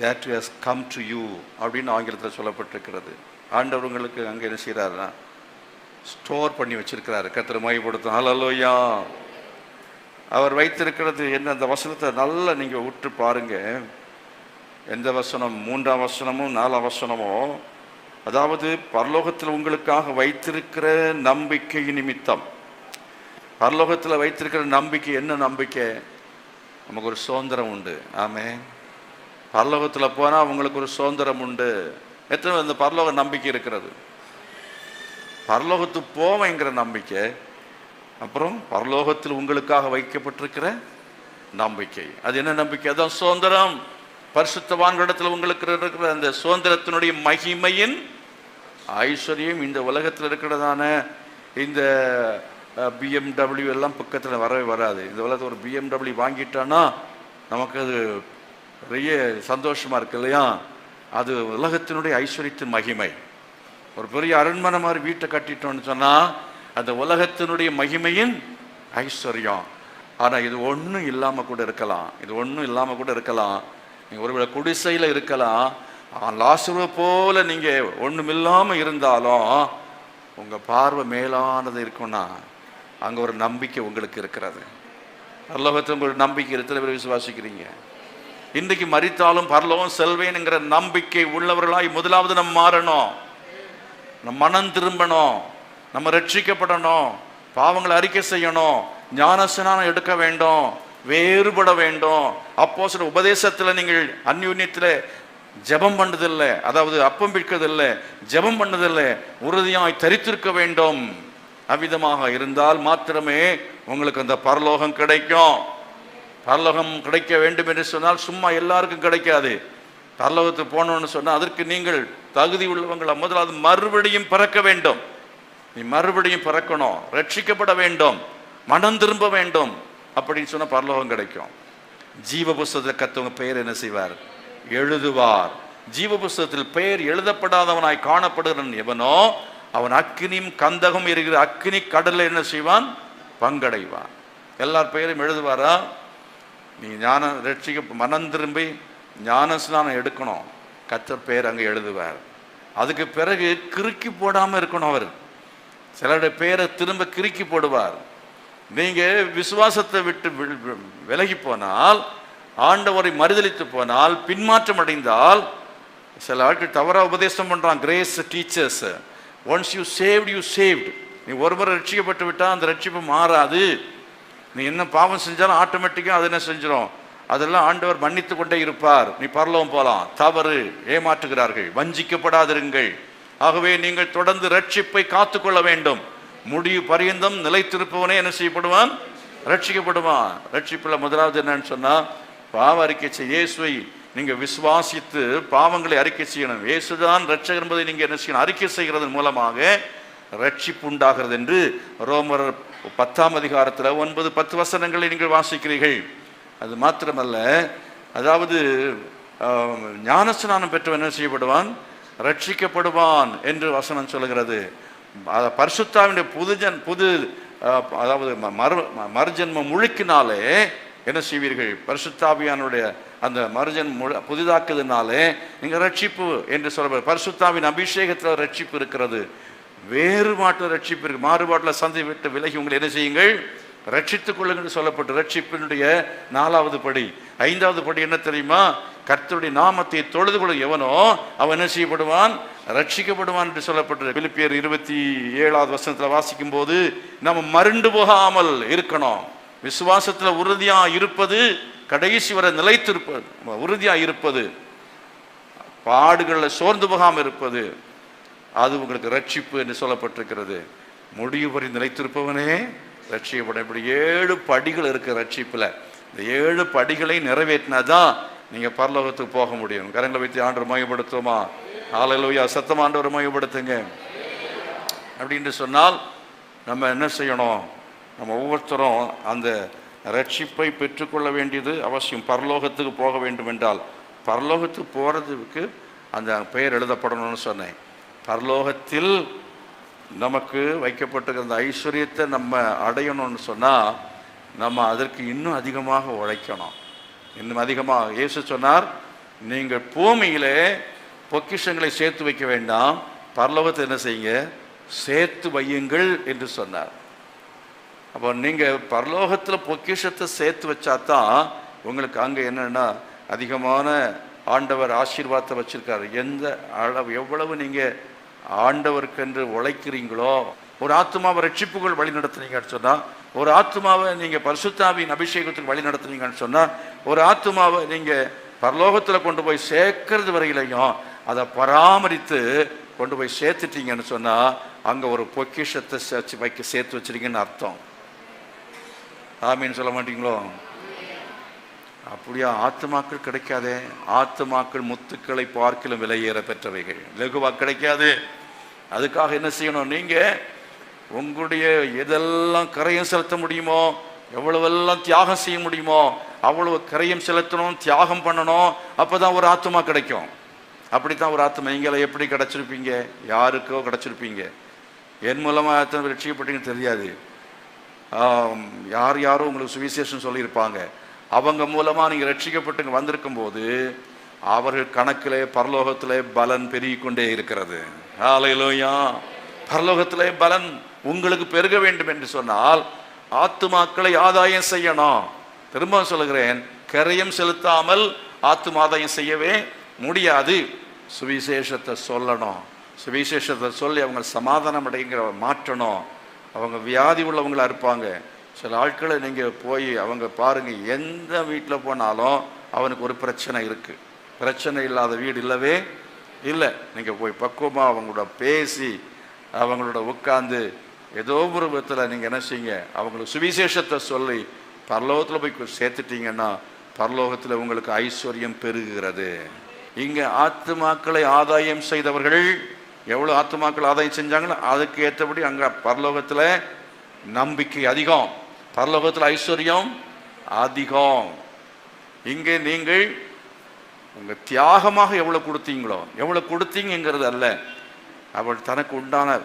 that has come to you. அப்படின்னு ஆங்கிலத்தில் சொல்லப்பட்டிருக்கிறது. ஆண்டவர் உங்களுக்கு அங்கே என்ன செய்கிறாருன்னா store பண்ணி வச்சிருக்கிறாரு. கர்த்தரை மகிமைப்படுத்தும். ஹல்லேலூயா. அவர் வைத்திருக்கிறது என்ன? அந்த வசனத்தை நல்லா நீங்கள் உற்று பாருங்க. எந்த வசனம்? 3ஆம் வசனமும் 4ஆம் வசனமோ, அதாவது பரலோகத்தில் உங்களுக்காக வைத்திருக்கிற நம்பிக்கை நிமித்தம். பரலோகத்தில் வைத்திருக்கிற நம்பிக்கை என்ன நம்பிக்கை? நமக்கு ஒரு சுதந்திரம் உண்டு. ஆமென். பரலோகத்தில் போனால் உங்களுக்கு ஒரு சுதந்திரம் உண்டு. எத்தனை அந்த பரலோக நம்பிக்கை இருக்கிறது? பரலோகத்துக்கு போவேங்கிற நம்பிக்கை, அப்புறம் பரலோகத்தில் உங்களுக்காக வைக்கப்பட்டிருக்கிற நம்பிக்கை. அது என்ன நம்பிக்கை? அதான் சுதந்திரம். பரிசுத்தவான்களிடத்தில் உங்களுக்கு இருக்கிற அந்த சுதந்திரத்தினுடைய மகிமையின் ஐஸ்வர்யம் இந்த உலகத்தில் இருக்கிறதான இந்த BMW எல்லாம் பக்கத்தில் வரவே வராது. இந்த உலகத்தில் ஒரு BMW வாங்கிட்டான்னா நமக்கு அது பெரிய சந்தோஷமா இருக்கு இல்லையா? அது உலகத்தினுடைய ஐஸ்வர்யத்தின் மகிமை. ஒரு பெரிய அரண்மனை மாதிரி வீட்டை கட்டிட்டோம்னு சொன்னா அந்த உலகத்தினுடைய மகிமையின் ஐஸ்வர்யம். ஆனால் இது ஒன்றும் இல்லாமல் கூட இருக்கலாம். இது ஒன்றும் இல்லாமல் கூட இருக்கலாம். நீங்கள் ஒருவேளை குடிசையில் இருக்கலாம். லாசரு போல நீங்கள் ஒன்றுமில்லாமல் இருந்தாலும் உங்கள் பார்வை மேலானது இருக்குன்னா அங்கே ஒரு நம்பிக்கை உங்களுக்கு இருக்கிறது. பரலோகத்தில் உங்களுக்கு நம்பிக்கை எத்தனை பேர் விசுவாசிக்கிறீங்க? இன்றைக்கு மரித்தாலும் பரலோகம் செல்வேனுங்கிற நம்பிக்கை உள்ளவர்களாய் முதலாவது நம்ம மாறணும். நம்ம மனம் திரும்பணும், நம்ம ரட்சிக்கப்படணும், பாவங்களை அறிக்கை செய்யணும், ஞானஸ்நானம் எடுக்க வேண்டும், வேறுபட வேண்டும். அப்போஸ்தலர் உபதேசத்தில் நீங்கள் அந்யோன்யத்தில் ஜெபம் பண்ணதில்லை, அதாவது அப்பம் பிற்கதில்லை, ஜெபம் பண்ணதில்லை, உறுதியாய் தரித்திருக்க வேண்டும். அவ்விதமாக இருந்தால் மாத்திரமே உங்களுக்கு அந்த பரலோகம் கிடைக்கும். பரலோகம் கிடைக்க வேண்டும் என்று சொன்னால் சும்மா எல்லாருக்கும் கிடைக்காது. பரலோகத்துக்கு போகணும்னு சொன்னால் அதற்கு நீங்கள் தகுதி உள்ளவங்கள முதலாவது மறுபடியும் பிறக்க வேண்டும். நீ மறுபடியும் பிறக்கணும், ரட்சிக்கப்பட வேண்டும், மனம் திரும்ப வேண்டும். அப்படின்னு சொன்னால் பரலோகம் கிடைக்கும். ஜீவ புஸ்தகத்தில் கர்த்தர் பெயர் என்ன செய்வார்? எழுதுவார். ஜீவ புஸ்தகத்தில் பெயர் எழுதப்படாதவனாய் காணப்படுகிறவன் எவனோ அவன் அக்கினியும் கந்தகம் இருக்கிற அக்கினி கடலில் என்ன செய்வான்? பங்கடைவான். எல்லார் பெயரும் எழுதுவாரா? நீ ஞான ரட்சிக்க மனம் திரும்பி ஞான ஸ்நானம் எடுக்கணும், கர்த்தர் பெயர் அங்கே எழுதுவார். அதுக்கு பிறகு கிறுக்கி போடாமல் இருக்கணும். அவர் சிலருடைய பெயரை திரும்ப கிறுக்கி போடுவார். நீங்க விசுவாசத்தை விட்டு விலகி போனால், ஆண்டவரை மறுதலித்து போனால், பின்மாற்றம் அடைந்தால், சில ஆட்கள் தவறாக உபதேசம் பண்றான். Grace teachers, once you saved you saved. நீ ஒருமுறை ரட்சிக்கப்பட்டு விட்டால் அந்த ரட்சிப்பு மாறாது. நீ என்ன பாவம் செஞ்சாலும் ஆட்டோமேட்டிக்காக அது என்ன செஞ்சிடும், அதெல்லாம் ஆண்டவர் மன்னித்து கொண்டே இருப்பார், நீ பரலோகம் போகலாம். தவறு, ஏமாற்றுகிறார்கள். வஞ்சிக்கப்படாதிருங்கள். ஆகவே நீங்கள் தொடர்ந்து ரட்சிப்பை காத்துக்கொள்ள வேண்டும். முடிவு பரியந்தம் நிலைத்திருப்பவனே என்ன செய்யப்படுவான்? ரட்சிக்கப்படுவான். ரட்சிப்பில் முதலாவது என்னன்னு சொன்னா, பாவ அறிக்கை செய்ய இயேசுவை நீங்க விசுவாசித்து பாவங்களை அறிக்கை செய்யணும். இயேசுதான் ரட்சகர் என்பதை நீங்க என்ன செய்யணும்? அறிக்கை செய்கிறதன் மூலமாக ரட்சிப்பு உண்டாகிறது என்று ரோமர் 10ஆம் அதிகாரத்தில் 9-10 வசனங்களை நீங்கள் வாசிக்கிறீர்கள். அது மாத்திரமல்ல, அதாவது ஞானஸ்நானம் பெற்றவன் என்ன செய்யப்படுவான்? ரட்சிக்கப்படுவான் என்று வசனம் சொல்கிறது. பரிசுத்தாவினுடைய அதாவது மறுஜன்மம் முழுக்கினாலே என்ன செய்வீர்கள்? பரிசுத்தாவியானுடைய அந்த மறுஜன்மம் புதிதாக்குதுனாலே நீங்க ரட்சிப்பு என்று சொல்ல. பரிசுத்தாவின் அபிஷேகத்தில் ரட்சிப்பு இருக்கிறது. வேறுபாட்டில் ரட்சிப்பு இருக்கு. மாறுபாட்டில் சந்தை விட்டு விலகி உங்களை என்ன செய்யுங்கள்? ரட்சித்துக் கொள்ளுங்கள் சொல்லப்பட்டு ரட்சிப்பினுடைய 4வது படி. 5வது படி என்ன தெரியுமா? கர்த்தருடைய நாமத்தை தொழுது கொள்ள எவனோ அவன் என்ன செய்யப்படுவான்? ரட்சிக்கப்படுவான் என்று சொல்லப்பட்டது. பிலிப்பியர் 27வது வசனத்தில் வாசிக்கும் போது நம்ம மருண்டு போகாமல் இருக்கணும். விசுவாசத்தில் உறுதியா இருப்பது, கடைசி வரை நிலைத்திருப்பது, உறுதியா இருப்பது, பாடுகளில் சோர்ந்து போகாமல் இருப்பது, அது உங்களுக்கு ரட்சிப்பு என்று சொல்லப்பட்டிருக்கிறது. முடிவு வரை நிலைத்திருப்பவனே ரட்சிக்கப்படும். இப்படி 7 படிகள் இருக்கு ரட்சிப்புல. இந்த 7 படிகளை நிறைவேற்றினாதான் நீங்க பரலோகத்துக்கு போக முடியும். கரங்களை வைத்து ஆண்டவர் மகிமைப்படுத்துவோமா? ஹல்லேலூயா. சத்தம் ஆண்டவரை மகிமைப்படுத்துங்க. அப்படின்னு சொன்னால் நம்ம என்ன செய்யணும்? நம்ம ஒவ்வொருத்தரும் அந்த ரட்சிப்பை பெற்றுக்கொள்ள வேண்டியது அவசியம். பரலோகத்துக்கு போக வேண்டும் என்றால், பரலோகத்துக்கு போறதுக்கு அந்த பெயர் எழுதப்படணும்னு சொன்னேன். பரலோகத்தில் நமக்கு வைக்கப்பட்டிருக்கிற அந்த ஐஸ்வர்யத்தை நம்ம அடையணும்னு சொன்னால் நம்ம அதற்கு இன்னும் அதிகமாக உழைக்கணும். இன்னும் அதிகமாக. இயேசு சொன்னார், நீங்கள் பூமியிலே பொக்கிஷங்களை சேர்த்து வைக்க வேண்டாம், பரலோகத்தை என்ன செய்யுங்க? சேர்த்து வையுங்கள் என்று சொன்னார். அப்போ நீங்கள் பரலோகத்தில் பொக்கிஷத்தை சேர்த்து வச்சாதான் உங்களுக்கு அங்கே என்னன்னா அதிகமான ஆண்டவர் ஆசீர்வாதத்தை வச்சிருக்காரு. எந்த அளவு எவ்வளவு நீங்க ஆண்டவருக்கென்று உழைக்கிறீங்களோ, ஒரு ஆத்மாவை ரட்சிப்புகள் வழி நடத்துனீங்கன்னு சொன்னா, ஒரு ஆத்மாவை நீங்க பரிசுத்தாவின் அபிஷேகத்துக்கு வழி நடத்துனீங்கன்னு சொன்னா, ஒரு ஆத்மாவை நீங்க பரலோகத்துல கொண்டு போய் சேர்க்கறது வரையிலையும் அதை பராமரித்து கொண்டு போய் சேர்த்துட்டீங்கன்னு சொன்னா, அங்க ஒரு பொக்கிஷத்தை சேர்த்து வச்சிருக்கீங்கன்னு அர்த்தம். ஆமீன்னு சொல்ல மாட்டீங்களோ? அப்படியா? ஆத்துமாக்கள் கிடைக்காதே. ஆத்துமாக்கள் முத்துக்களை பார்க்கிலும் விலையேற பெற்றவைகள், லகுவா கிடைக்காது. அதுக்காக என்ன செய்யணும்? நீங்க உங்களுடைய எதெல்லாம் கரையும் செலுத்த முடியுமோ, எவ்வளவெல்லாம் தியாகம் செய்ய முடியுமோ அவ்வளவு கரையும் செலுத்தணும், தியாகம் பண்ணணும். அப்பதான் ஒரு ஆத்துமா கிடைக்கும். அப்படித்தான் ஒரு ஆத்மா. நீங்கள எப்படி கிடைச்சிருப்பீங்க? யாருக்கோ கிடைச்சிருப்பீங்க. என் மூலமா எத்தனை ரட்சிக்கப்பட்டீங்கன்னு தெரியாது. யாரோ உங்களுக்கு சுவிசேஷம் சொல்லியிருப்பாங்க. அவங்க மூலமா நீங்க ரட்சிக்கப்பட்டு வந்திருக்கும் போது அவர்கள் கணக்கிலே பரலோகத்திலே பலன் பெருகி கொண்டே இருக்கிறது. ஹல்லேலூயா! பரலோகத்திலே பலன் உங்களுக்கு பெருக வேண்டும் என்று சொன்னால் ஆத்துமாக்களை ஆதாயம் செய்யணும். திரும்ப சொல்லுகிறேன், கரையம் செலுத்தாமல் ஆத்தும ஆதாயம் செய்யவே முடியாது. சுவிசேஷத்தை சொல்லணும். சுவிசேஷத்தை சொல்லி அவங்க சமாதானம் அடைங்கிற மாற்றணும். அவங்க வியாதி உள்ளவங்களா இருப்பாங்க. சில ஆட்களை நீங்கள் போய் அவங்க பாருங்க, எந்த வீட்டில் போனாலும் அவனுக்கு ஒரு பிரச்சனை இருக்கு. பிரச்சனை இல்லாத வீடு இல்லவே இல்லை. நீங்கள் போய் பக்குவமாக அவங்களோட பேசி அவங்களோட உட்காந்து ஏதோ ஒரு விதத்தில் நீங்கள் என்ன செய்யுங்க, அவங்களுக்கு சுவிசேஷத்தை சொல்லி பரலோகத்தில் போய் சேர்த்துட்டீங்கன்னா பரலோகத்தில் உங்களுக்கு ஐஸ்வர்யம் பெருகுகிறது. இங்கே ஆத்துமாக்களை ஆதாயம் செய்தவர்கள் எவ்வளோ ஆத்துமாக்கள் ஆதாயம் செஞ்சாங்களோ அதுக்கு ஏற்றபடி அங்கே பரலோகத்தில் நம்பிக்கை அதிகம், பரலோகத்தில் ஐஸ்வர்யம் அதிகம். இங்கே நீங்கள் உங்கள் தியாகமாக எவ்வளோ கொடுத்தீங்களோ, எவ்வளோ கொடுத்தீங்கிறது அல்ல, அவள் தனக்கு உண்டான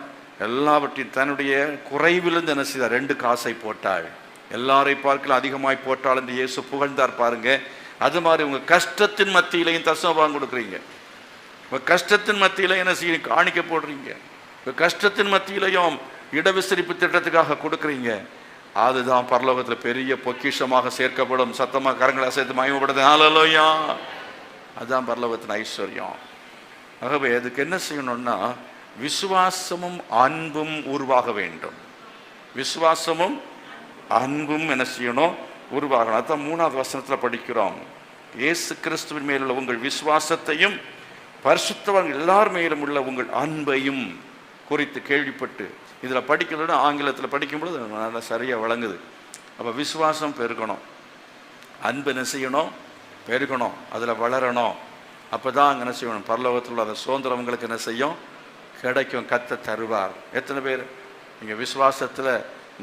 எல்லாவற்றையும் தன்னுடைய குறைவிலிருந்து என்ன செய்தார்? 2 காசை போட்டாள். எல்லாரை பார்க்கல அதிகமாய் போட்டாள் என்று இயேசு புகழ்ந்தார் பாருங்க. அது மாதிரி உங்கள் கஷ்டத்தின் மத்தியிலையும் தசமபாகம் கொடுக்குறீங்க. உங்கள் கஷ்டத்தின் மத்தியில என்ன செய்ய காணிக்க போடுறீங்க. உங்கள் கஷ்டத்தின் மத்தியிலையும் இடவிசரிப்பு திட்டத்துக்காக கொடுக்குறீங்க. அதுதான் பரலோகத்தில் பெரிய பொக்கிஷமாக சேர்க்கப்படும். சத்தமாக கரங்களை அசைத்து மகிமைப்படுது. ஹல்லேலூயா! அதுதான் பரலோகத்தின் ஐஸ்வர்யம். ஆகவே அதுக்கு என்ன செய்யணும்னா விசுவாசமும் அன்பும் உருவாக வேண்டும். விசுவாசமும் அன்பும் என்ன செய்யணும்? உருவாகணும். அதான் 3வது வசனத்தில் படிக்கிறோம். இயேசு கிறிஸ்துவின் மேலுள்ள உங்கள் விசுவாசத்தையும் பரிசுத்தவான்கள் எல்லார் மேலும் உள்ள உங்கள் அன்பையும் குறித்து கேள்விப்பட்டு, இதில் படிக்கிறத ஆங்கிலத்தில் படிக்கும்பொழுது நல்லா சரியாக வழங்குது. அப்போ விசுவாசம் பெருகணும், அன்பு என்ன செய்யணும்? பெருகணும், அதில் வளரணும். அப்போ தான் அங்கே என்ன செய்யணும்? பரலோகத்தில் உள்ள அந்த சுதந்திரம் உங்களுக்கு என்ன செய்யும்? கிடைக்கும். கத்த தருவார். எத்தனை பேர் நீங்கள் விசுவாசத்தில்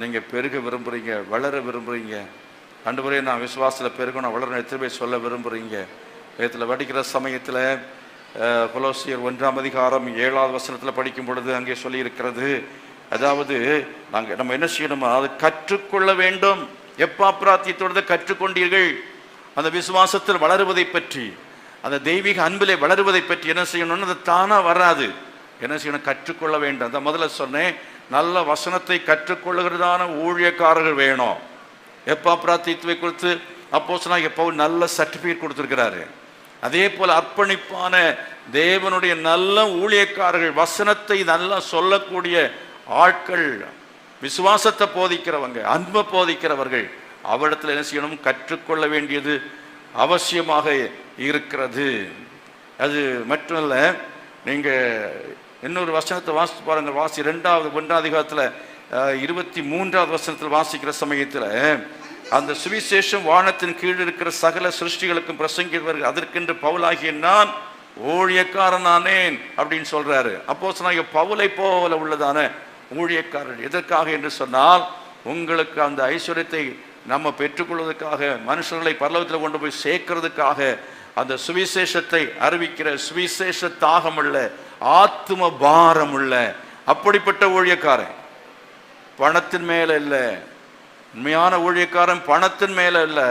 நீங்கள் பெருக விரும்புகிறீங்க, வளர விரும்புகிறீங்க? ஆண்டவரே நான் விசுவாசத்தில் பெருகணும், வளரணும் எத்தனை பேர் சொல்ல விரும்புகிறீங்க? இதில் படிக்கிற சமயத்தில் கொலோசியர் 1ஆம் அதிகாரம் 7வது வசனத்தில் படிக்கும் பொழுது அங்கே சொல்லியிருக்கிறது, அதாவது நம்ம என்ன செய்யணுமா? அது கற்றுக்கொள்ள வேண்டும். எப்பாப்பிராத்தியத்தோடு கற்றுக்கொண்டீர்கள். அந்த விசுவாசத்தில் வளருவதை பற்றி, அந்த தெய்வீக அன்பிலே வளருவதை பற்றி என்ன செய்யணும்னு அது தானாக வராது. என்ன செய்யணும்? கற்றுக்கொள்ள வேண்டும். அந்த முதல்ல சொன்னேன், நல்ல வசனத்தை கற்றுக்கொள்ளுகிறதான ஊழியக்காரர்கள் வேணும். எப்பாப்பிராத்தியத்துவை குறித்து அப்போஸ்தலனாகிய பவுல் நல்ல சர்டிஃபிகேட் கொடுத்துருக்கிறாரு. அதே போல் அர்ப்பணிப்பான தேவனுடைய நல்ல ஊழியக்காரர்கள், வசனத்தை நல்லா சொல்லக்கூடிய ஆட்கள், விசுவாசத்தை போதிக்கிறவங்க, அன்பை போதிக்கிறவர்கள், அவரிடத்தில் என்ன செய்யணும்? கற்றுக்கொள்ள வேண்டியது அவசியமாக இருக்கிறது. அது மட்டுமல்ல, நீங்கள் இன்னொரு வசனத்தை வாசித்து பாருங்கள். 1ஆம் அதிகாரத்தில் 23வது வசனத்தில் வாசிக்கிற சமயத்தில், அந்த சுவிசேஷம் வானத்தின் கீழ் இருக்கிற சகல சிருஷ்டிகளுக்கும் பிரசங்கிப்பவர்கள், அதற்கென்று பவுலாகிய நான் ஊழியக்காரனானேன் அப்படின்னு சொல்றாரு. அப்போஸ்தலனாகிய பவுலை போல உள்ளதான ஊழியக்காரர். எதற்காக என்று சொன்னால், உங்களுக்கு அந்த ஐஸ்வர்யத்தை நம்ம பெற்றுக்கொள்வதற்காக, மனுஷர்களை பரலோகத்தில் கொண்டு போய் சேர்க்கிறதுக்காக, அந்த சுவிசேஷத்தை அறிவிக்கிற சுவிசேஷ தாகம் உள்ள, ஆத்தும பாரம் உள்ள அப்படிப்பட்ட ஊழியக்காரன். பணத்தின் மேல இல்லை. உண்மையான ஊழியக்காரன் பணத்தின் மேல இல்லை,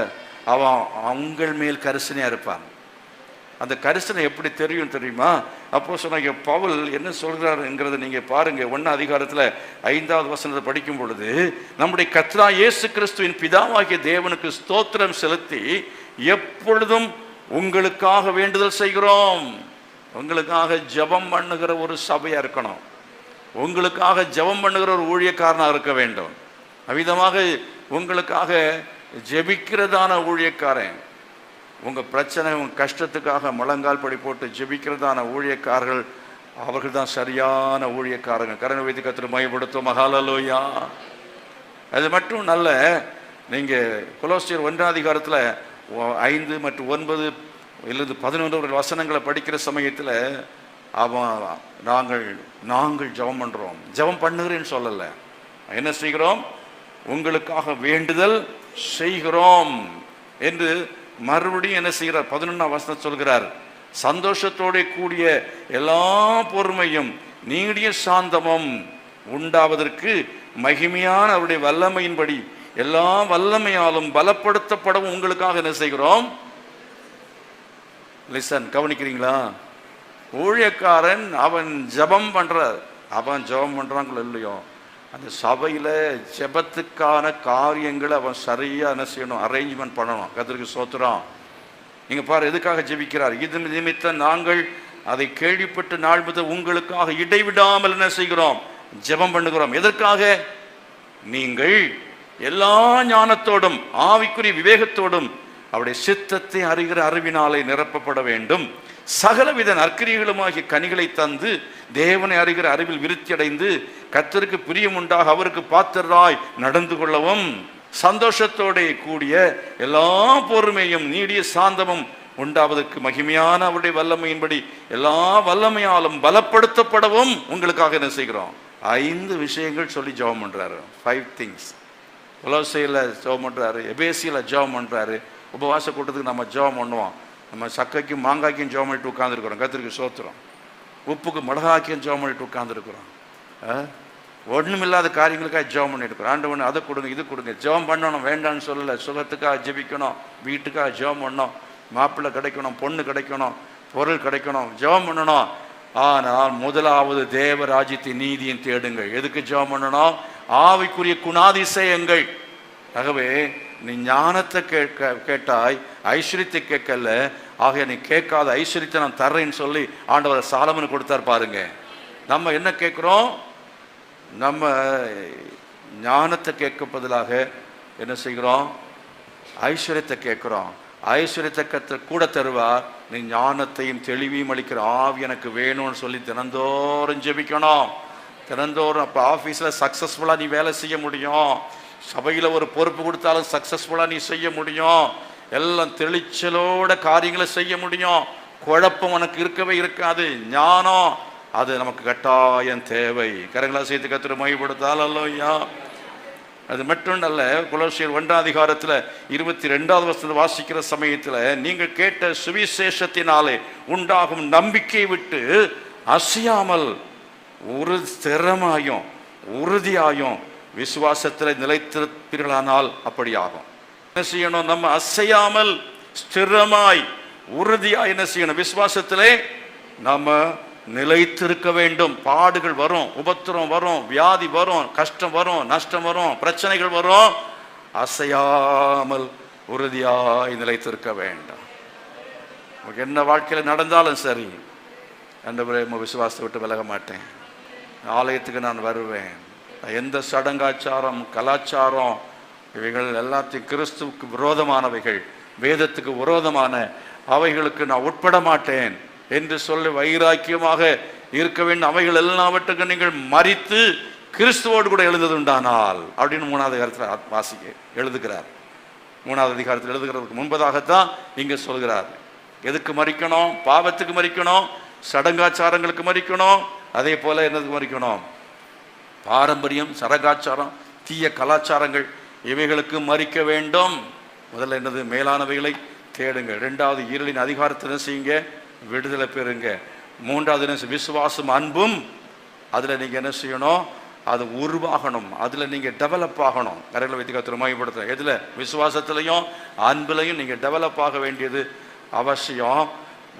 அவன் உங்கள் மேல் கரிசனையா இருப்பான். அந்த கரிசனை எப்படி தெரியும் தெரியுமா? அப்போஸ்தலனாகிய பவுல் என்ன சொல்கிறாருங்கிறத நீங்க பாருங்க. 1ஆம் அதிகாரத்தில் 5வது வசனத்தை படிக்கும் பொழுது, நம்முடைய கர்த்தராகிய இயேசு கிறிஸ்துவின் பிதாவாகிய தேவனுக்கு ஸ்தோத்திரம் செலுத்தி எப்பொழுதும் உங்களுக்காக வேண்டுதல் செய்கிறோம். உங்களுக்காக ஜெபம் பண்ணுகிற ஒரு சபையா இருக்கணும். உங்களுக்காக ஜெபம் பண்ணுகிற ஒரு ஊழியக்காரனாக இருக்க வேண்டும். அவ்விதமாக உங்களுக்காக ஜெபிக்கிறதான ஊழியக்காரன், உங்க பிரச்சனை உங்க கஷ்டத்துக்காக முழங்கால் படி போட்டு ஜெபிக்கிறதான ஊழியக்காரர்கள், அவர்கள் தான் சரியான ஊழியக்காரங்க. கரங்களை வைத்து கர்த்தரை மகிமைப்படுத்துவோம். ஹல்லேலூயா. அது மட்டும் நல்ல, நீங்க கொலோசியர் 1 5 மற்றும் 9 இல்லது 11 வசனங்களை படிக்கிற சமயத்தில் நாங்கள் ஜெபம் பண்றோம். ஜெபம் பண்ணுகிறேன்னு சொல்லல, என்ன செய்கிறோம்? உங்களுக்காக வேண்டுதல் செய்கிறோம் என்று மறுபடியும் என்ன செய்கிறார்? 11 வசனம் சொல்கிறார், சந்தோஷத்தோட கூடிய எல்லா பொறுமையும் நீடிய சாந்தமும் உண்டாவதற்கு மகிமையான அவருடைய வல்லமையின்படி எல்லா வல்லமையாலும் பலப்படுத்தப்படவும் உங்களுக்காக என்ன செய்கிறோம்? லிசன், கவனிக்கிறீங்களா? ஊழியக்காரன் அவன் ஜெபம் பண்றாங்களோ இல்லையோ, அந்த சபையில ஜெபத்துக்கான காரியங்களை அவன் சரியா என்ன செய்யணும்? அரேஞ்ச்மெண்ட் பண்ணணும். கர்த்தருக்கு ஸ்தோத்திரம். நீங்க பாரு, எதுக்காக ஜெபிக்கிறார்? இது நிமித்தம் நாங்கள் அதை கேள்விப்பட்டு நாள் முதல் உங்களுக்காக இடைவிடாமல் என்ன செய்கிறோம்? ஜெபம் பண்ணுகிறோம். எதற்காக? நீங்கள் எல்லா ஞானத்தோடும் ஆவிக்குரிய விவேகத்தோடும் அவருடைய சித்தத்தை அறிகிற அறிவினாலே நிரப்பப்பட வேண்டும். சகலவித நற்கிரியைகளுமாகிய கனிகளை தந்து தேவனை அறிகிற அறிவில் விருத்தி அடைந்து கர்த்தருக்கு பிரியம் உண்டாக அவருக்கு பாத்திரராய் நடந்து கொள்ளவும், சந்தோஷத்தோட கூடிய எல்லா பொறுமையும் நீடிய சாந்தமும் உண்டாவதற்கு மகிமையான அவருடைய வல்லமையின்படி எல்லா வல்லமையாலும் பலப்படுத்தப்படவும் உங்களுக்காக என்ன செய்கிறோம்? 5 விஷயங்கள் சொல்லி ஜெபம் பண்றாரு. 5 things. கொலோசையில ஜெபம் பண்றாரு, எபேசியில ஜெபம் பண்றாரு. உபவாச கூட்டத்துக்கு நம்ம ஜெபம் பண்ணுவோம். நம்ம சக்கைக்கும் மாங்காய்க்கும் ஜெபம் பண்ணிட்டு உட்கார்ந்துருக்கிறோம். கர்த்தருக்கு ஸ்தோத்திரம். உப்புக்கு மிளகாய்க்கும் ஜெபம் பண்ணிட்டு உட்கார்ந்துருக்கிறோம். ஒன்றுமில்லாத காரியங்களுக்காக ஜெபம் பண்ணிட்டு இருக்கிறோம். ஆண்டவன் அதை கொடுங்க, இது கொடுங்க. ஜெபம் பண்ணணும், வேண்டான்னு சொல்லலை. சுகத்துக்காக ஜெபிக்கணும், வீட்டுக்காக ஜெபம் பண்ணணும், மாப்பிள்ளை கிடைக்கணும், பொண்ணு கிடைக்கணும், பொருள் கிடைக்கணும், ஜெபம் பண்ணணும். ஆனால் முதலாவது தேவ ராஜ்யத்தின் நீதியின் தேடுங்கள். எதுக்கு ஜெபம் பண்ணணும்? ஆவிக்குரிய குணாதிசயங்கள். ஆகவே நீ ஞானத்தை கேட்டாய், ஐஸ்வரியத்தை கேட்கல. ஆக நீ கேட்காத ஐஸ்வரியத்தை நான் தர்றேன்னு சொல்லி ஆண்டவர் சாலமனுக்கு கொடுத்தார். பாருங்க, நம்ம என்ன கேட்குறோம்? நம்ம ஞானத்தை கேட்க பதிலாக என்ன செய்கிறோம்? ஐஸ்வரியத்தை கேட்குறோம். ஐஸ்வரியத்தை கூட தருவார். நீ ஞானத்தையும் தெளிவையும் அளிக்கிற ஆவி எனக்கு வேணும்னு சொல்லி தினந்தோறும் ஜெபிக்கணும். தினந்தோறும். அப்போ ஆஃபீஸில் சக்ஸஸ்ஃபுல்லாக நீ வேலை செய்ய முடியும். சபையில் ஒரு பொறுப்பு கொடுத்தாலும் சக்ஸஸ்ஃபுல்லாக நீ செய்ய முடியும். எல்லாம் தெளிச்சலோட காரியங்களை செய்ய முடியும். குழப்பம் உனக்கு இருக்கவே இருக்காது. ஞானம் அது நமக்கு கட்டாயம் தேவை. கரங்களா சேர்த்து கர்த்தரை மகிமைப்படுத்தால் அல்லையா? அது மட்டும் அல்ல, கொலோசியர் 1 22 வசனத்தை வாசிக்கிற சமயத்தில் நீங்கள் கேட்ட சுவிசேஷத்தினாலே உண்டாகும் நம்பிக்கையை விட்டு அசையாமல் ஒரு ஸ்திரமாயும் உறுதியாயும் விசுவாசத்தில் நிலைத்திருப்பீர்களானால் அப்படி ஆகும். என்ன செய்யணும்? நம்ம அசையாமல் ஸ்திரமாய் உறுதியாய் என்ன செய்யணும்? விசுவாசத்திலே நம்ம நிலைத்திருக்க வேண்டும். பாடுகள் வரும், உபத்திரம் வரும், வியாதி வரும், கஷ்டம் வரும், நஷ்டம் வரும், பிரச்சனைகள் வரும். அசையாமல் உறுதியாய் நிலைத்திருக்க வேண்டும். நமக்கு என்ன வாழ்க்கையில் நடந்தாலும் சரி, ஆண்டவரே விசுவாசத்தை விட்டு விலக மாட்டேன், ஆலயத்துக்கு நான் வருவேன். எந்த சடங்காச்சாரம் கலாச்சாரம் இவைகள் எல்லாத்தையும் கிறிஸ்துவுக்கு விரோதமானவைகள், வேதத்துக்கு விரோதமான அவைகளுக்கு நான் உட்பட மாட்டேன் என்று சொல்லி வைராக்கியமாக இருக்க வேண்டும். அவைகள் எல்லாவற்றுக்கு நீங்கள் மரித்து கிறிஸ்துவோடு கூட எழுதுதுண்டானால் அப்படின்னு 3வது அதிகாரத்தில் வாசிக்க எழுதுகிறார். 3வது அதிகாரத்தில் எழுதுகிறதுக்கு முன்பதாகத்தான் இங்க சொல்கிறார். எதுக்கு மரிக்கணும்? பாவத்துக்கு மரிக்கணும், சடங்காச்சாரங்களுக்கு மரிக்கணும், அதே போல என்னதுக்கு மரிக்கணும்? பாரம்பரியம், சடங்காச்சாரம், தீய கலாச்சாரங்கள் இவைகளுக்கு மரிக்க வேண்டும். முதல்ல என்னது? மேலானவைகளை தேடுங்கள். 2வது இருளின் அதிகாரத்தை செய்யுங்க, விடுதலை பெறுங்க. 3வது விசுவாசம் அன்பும், அதில் நீங்கள் என்ன செய்யணும்? அது உருவாகணும், அதில் நீங்கள் டெவலப் ஆகணும். கரைகளை வைத்து கர்த்தரை மகிமைப்படுத்த எதில்? விசுவாசத்திலையும் அன்பிலையும் நீங்கள் டெவலப் ஆக வேண்டியது அவசியம்.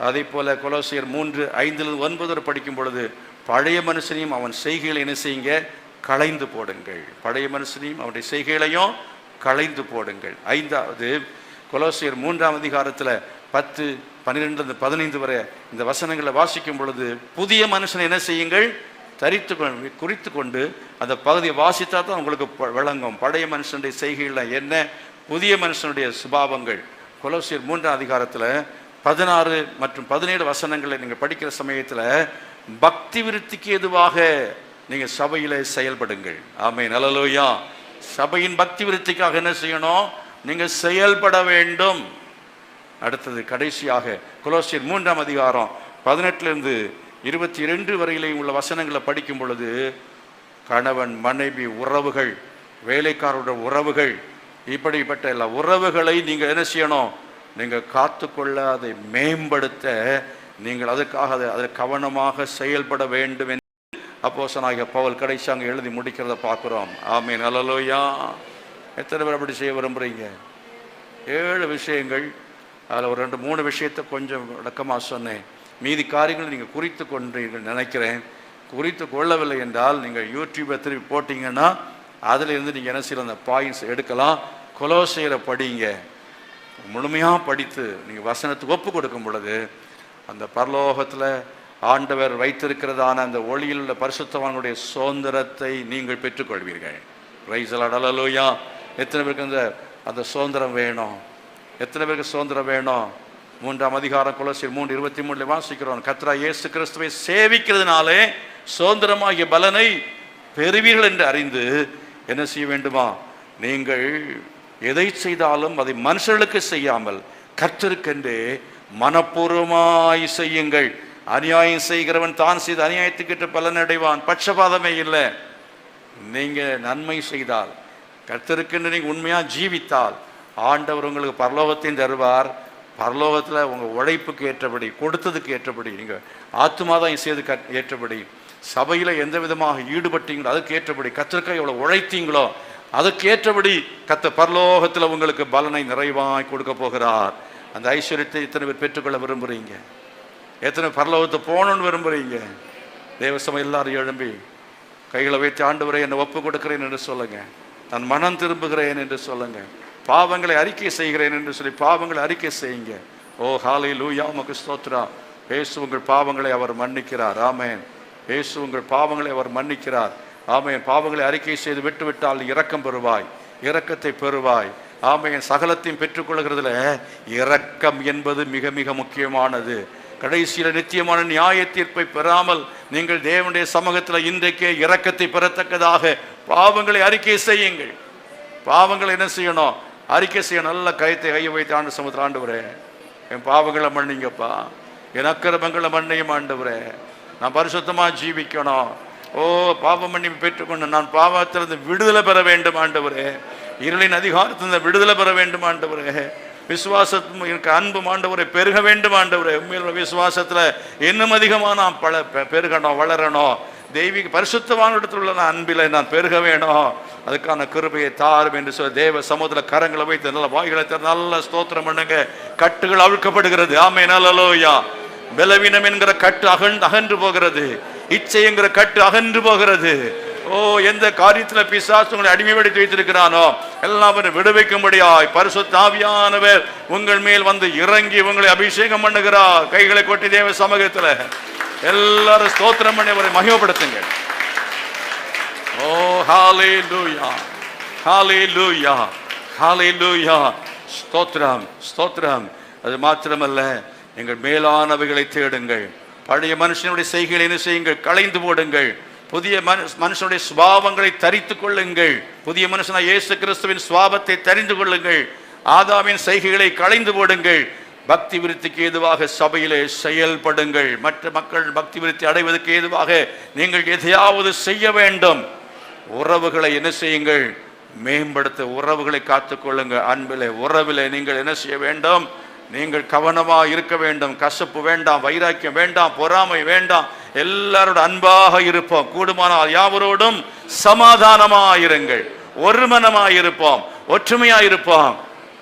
அதே போல் கொலோசியர் 3:5-9 படிக்கும் பொழுது பழைய மனுஷனையும் அவன் செய்கைகளை என்ன செய்யுங்க? களைந்து போடுங்கள். பழைய மனுஷனையும் அவனுடைய செய்கைகளையும் களைந்து போடுங்கள். 5வது கொலோசியர் 3 அதிகாரத்தில் 10, 12, 15 வரை இந்த வசனங்களை வாசிக்கும் பொழுது புதிய மனுஷனை என்ன செய்யுங்கள்? குறித்து கொண்டு அந்த பகுதியை வாசித்தா தான் உங்களுக்கு விளங்கும். பழைய மனுஷனுடைய செய்கைகள் என்ன, புதிய மனுஷனுடைய சுபாவங்கள். கொலோசியர் 3ஆம் அதிகாரத்தில் 16 மற்றும் 17 வசனங்களை நீங்கள் படிக்கிற சமயத்தில் பக்தி விருத்திக்கு எதுவாக நீங்கள் சபையில செயல்படுங்கள். ஆமென், அல்லேலூயா. சபையின் பக்தி விருத்திக்காக என்ன செய்யணும்? நீங்கள் செயல்பட வேண்டும். அடுத்தது கடைசியாக கொலோசியர் 3ஆம் அதிகாரம் 18 22 வரையிலையும் உள்ள வசனங்களை படிக்கும் பொழுது கணவன் மனைவி உறவுகள், வேலைக்காரருடைய உறவுகள், இப்படிப்பட்ட எல்லா உறவுகளை நீங்கள் என்ன செய்யணும்? நீங்கள் காத்துக்கொள்ள, அதை மேம்படுத்த நீங்கள் அதுக்காக அதில் கவனமாக செயல்பட வேண்டும் என்று அப்போஸ்தலனாகிய பவுல் கடைசியாக எழுதி முடிக்கிறத பார்க்குறோம். ஆமென், அல்லேலூயா. எத்தனை பேர் அப்படி செய்ய விரும்புகிறீங்க? 7 விஷயங்கள், அதில் ஒரு 2-3 விஷயத்தை கொஞ்சம் விளக்கமாக சொன்னேன். மீதி காரியங்களை நீங்கள் குறித்து கொண்டீர்கள் நினைக்கிறேன். குறித்து கொள்ளவில்லை என்றால் நீங்கள் யூடியூப்பை திருப்பி போட்டிங்கன்னா அதிலிருந்து நீங்கள் என்ன செய்யலாம்? அந்த பாயிண்ட்ஸ் எடுக்கலாம். கொலோசையரை படிங்க, முழுமையாக படித்து நீங்கள் வசனத்துக்கு ஒப்பு கொடுக்கும் பொழுது அந்த பரலோகத்தில் ஆண்டவர் வைத்திருக்கிறதான அந்த ஒளியில் உள்ள பரிசுத்தவான்களுடைய சுதந்திரத்தை நீங்கள் பெற்றுக்கொள்வீர்கள். பிரைஸ் தி லார்ட், அல்லேலூயா. எத்தனை பேருக்கு அந்த சுதந்திரம் வேணும்? எத்தனை பேருக்கு சுதந்திரம் வேணும்? 3ஆம் அதிகாரம் கொலோசியர் 3:23 வாசிக்கிறோம். கர்த்தராகிய இயேசு கிறிஸ்துவை சேவிக்கிறதுனாலே சுதந்திரமாகிய பலனை பெறுவீர்கள் என்று அறிந்து என்ன செய்ய வேண்டுமா? நீங்கள் எதை செய்தாலும் அதை மனுஷர்களுக்கு செய்யாமல் கர்த்தருக்கென்றே மனப்பூர்வமாய் செய்யுங்கள். அநியாயம் செய்கிறவன் தான் செய்த அநியாயத்துக்கிட்ட பலன் அடைவான். பட்சபாதமே இல்லை. நீங்க நன்மை செய்தால், கர்த்தருக்கென்று நீங்க உண்மையா ஜீவித்தால் ஆண்டவர் உங்களுக்கு பரலோகத்தையும் தருவார். பரலோகத்தில் உங்கள் உழைப்புக்கு ஏற்றபடி, கொடுத்ததுக்கு ஏற்றபடி, நீங்கள் ஆத்துமாதான் செய்து ஏற்றபடி, சபையில் எந்த விதமாக ஈடுபட்டீங்களோ அதுக்கு ஏற்றபடி, கர்த்தருக்காக எவ்வளோ உழைத்தீங்களோ அதுக்கு ஏற்றபடி கர்த்தர் பரலோகத்தில் உங்களுக்கு பலனை நிறைவாய் கொடுக்க போகிறார். அந்த ஐஸ்வர்யத்தை எத்தனை பேர் பெற்றுக்கொள்ள விரும்புகிறீங்க? எத்தனை பரலோகத்தை போகணுன்னு விரும்புகிறீங்க? தேவ சபை எல்லாரும் எழும்பி கைகளை வைத்து ஆண்டவரை என்னை ஒப்பு கொடுக்கிறேன் என்று சொல்லுங்க. நான் மனம் திரும்புகிறேன் என்று சொல்லுங்க. பாவங்களை அறிக்கை செய்கிறேன் என்று சொல்லி பாவங்களை அறிக்கை செய்யுங்க. ஓ ஹல்லேலூயா, உமக்கு ஸ்தோத்திரம். இயேசு உங்கள் பாவங்களை அவர் மன்னிக்கிறார். ஆமென். இயேசு உங்கள் பாவங்களை அவர் மன்னிக்கிறார். ஆமென். பாவங்களை அறிக்கை செய்து விட்டுவிட்டால் இரக்கம் பெறுவாய், இரக்கத்தை பெறுவாய். ஆமென். சகலத்தையும் பெற்றுக்கொள்கிறதுல இரக்கம் என்பது மிக மிக முக்கியமானது. கடைசியில் நித்தியமான நியாய தீர்ப்பை பெறாமல் நீங்கள் தேவனுடைய சமூகத்தில் இன்றைக்கே இரக்கத்தை பெறத்தக்கதாக பாவங்களை அறிக்கை செய்யுங்கள். பாவங்களை என்ன செய்யணும்? அறிக்கை செய்ய. நல்ல கயத்தை கையை வைத்து ஆண்டு சமுத்திர, ஆண்டவரே என் பாவங்களை மன்னிங்கப்பா, என் அக்கிரமங்களை மன்னியும் ஆண்டவரே, நான் பரிசுத்தமாக ஜீவிக்கணும். ஓ பாவ மன்னிப்பு பெற்றுக்கொண்டு நான் பாவத்திலிருந்து விடுதலை பெற வேண்டும் ஆண்டவரே, இருளின் அதிகாரத்திலிருந்து விடுதலை பெற வேண்டும் ஆண்டவரே, விசுவாசத்தும் எனக்கு அன்பும் ஆண்டவரை பெருக வேண்டும் ஆண்டவரே. உண்மையில விசுவாசத்தில் இன்னும் அதிகமாக நான் பெருகணும், வளரணும். தெய்வீக பரிசுத்தவானிடத்தில் உள்ள நான் அன்பில் நான் பெருக வேணும். அதுக்கான கிருபையை தாரும் என்று சொல்லி தேவ சமுதிர கரங்களை வைத்து நல்ல வாய்களை நல்ல ஸ்தோத்திரம் பண்ணுங்க. கட்டுகள் அவிழ்க்கப்படுகிறது. ஆமென், அல்லேலூயா. பலவீனம் என்கிற கட்டு அகன்று போகிறது. இச்சை என்கிற கட்டு அகன்று போகிறது. ஓ எந்த காரியத்துல பிசாசு உங்களை அடிமைப்படுத்தி வைத்திருக்கிறானோ எல்லாம் விடுவிக்கும்படியாய் பரிசுத்த ஆவியானவர் உங்கள் மேல் வந்து இறங்கி உங்களை அபிஷேகம் பண்ணுகிறார். கைகளை கொட்டி தேவ சமூகத்துல எல்லாரும் ஸ்தோத்திரம் பண்ணி அவரை மகிமைப்படுத்துங்க. ஓ ஹல்லேலூயா, ஹல்லேலூயா, ஹல்லேலூயா. ஸ்தோத்திரம், ஸ்தோத்திரம். அது மாத்திரமல்ல, எங்கள் மேலானவைகளை தேடுங்கள். பழைய மனுஷனுடைய செய்கைகளை என்ன செய்யுங்கள்? களைந்து போடுங்கள். புதிய மனுஷனுடைய சுபாவங்களை தரித்து கொள்ளுங்கள். புதிய மனுஷனாய் இயேசு கிறிஸ்துவின் சுபாவத்தை தெரிந்து கொள்ளுங்கள். ஆதாமின் செய்கைகளை களைந்து போடுங்கள். பக்தி விருத்திக்கு ஏதுவாக சபையிலே செயல்படுங்கள். மற்ற மக்கள் பக்தி விருத்தி அடைவதற்கு ஏதுவாக நீங்கள் எதையாவது செய்ய வேண்டும். உறவுகளை என்ன செய்யுங்கள்? மேம்படுத்த உறவுகளை காத்துக்கொள்ளுங்கள். அன்பிலே உறவிலே நீங்கள் என்ன செய்ய வேண்டும்? நீங்கள் கவனமாக இருக்க வேண்டும். கசப்பு வேண்டாம், வைராக்கியம் வேண்டாம், பொறாமை வேண்டாம். எல்லாரோட அன்பாக இருப்போம். கூடுமானால் யாவரோடும் சமாதானமாயிருங்கள். ஒரு மனமாயிருப்போம், ஒற்றுமையாயிருப்போம்.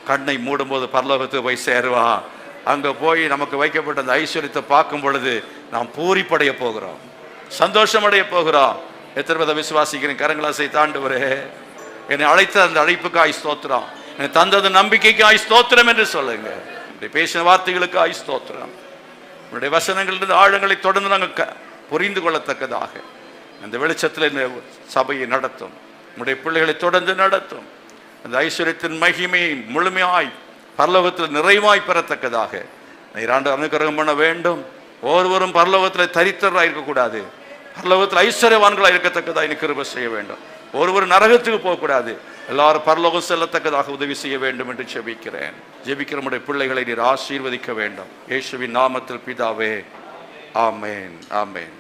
கண்ணை மூடும் போது பரலோகத்துக்கு போய் சேருவான். அங்க போய் நமக்கு வைக்கப்பட்ட அந்த ஐஸ்வர்யத்தை பார்க்கும் பொழுது நாம் பூரிப்படைய போகிறோம், சந்தோஷம் அடைய போகிறோம். எத்தனை பேர் விசுவாசிக்கிறேன்? கரங்களாசை தாண்டவரே, என்னை அழைத்த அந்த அழைப்புக்காய் ஸ்தோத்திரம், என்னை தந்தது நம்பிக்கைக்காய் ஸ்தோத்திரம் என்று சொல்லுங்க. உடைய பேசின வார்த்தைகளுக்கு ஸ்தோத்திரம். உடைய வசனங்களிலிருந்து ஆழங்களை தொடர்ந்து நாங்கள் புரிந்து கொள்ளத்தக்கதாக அந்த வெளிச்சத்தில் இந்த சபையை நடத்தும். உடைய பிள்ளைகளை தொடர்ந்து நடத்தும். அந்த ஐஸ்வர்யத்தின் மகிமையை முழுமையாய் பரலோகத்தில் நிறைவாய் பெறத்தக்கதாக நீராண்டு அனுகிரகம் பண்ண வேண்டும். ஒவ்வொருவரும் பரலோகத்தில் தரித்திரராக இருக்கக்கூடாது, பரலோகத்தில் ஐஸ்வர்யவான்களாக இருக்கத்தக்கதாக நீ கிருபை செய்ய வேண்டும். ஒருவர் நரகத்துக்கு போகக்கூடாது, எல்லாரும் பரலோகம் செல்லத்தக்கதாக உதவி செய்ய வேண்டும் என்று ஜெபிக்கிறேன். ஜெபிக்கிற நம்முடைய பிள்ளைகளை நீர் ஆசீர்வதிக்க வேண்டும். இயேசுவின் நாமத்தில் பிதாவே, ஆமேன், ஆமேன்.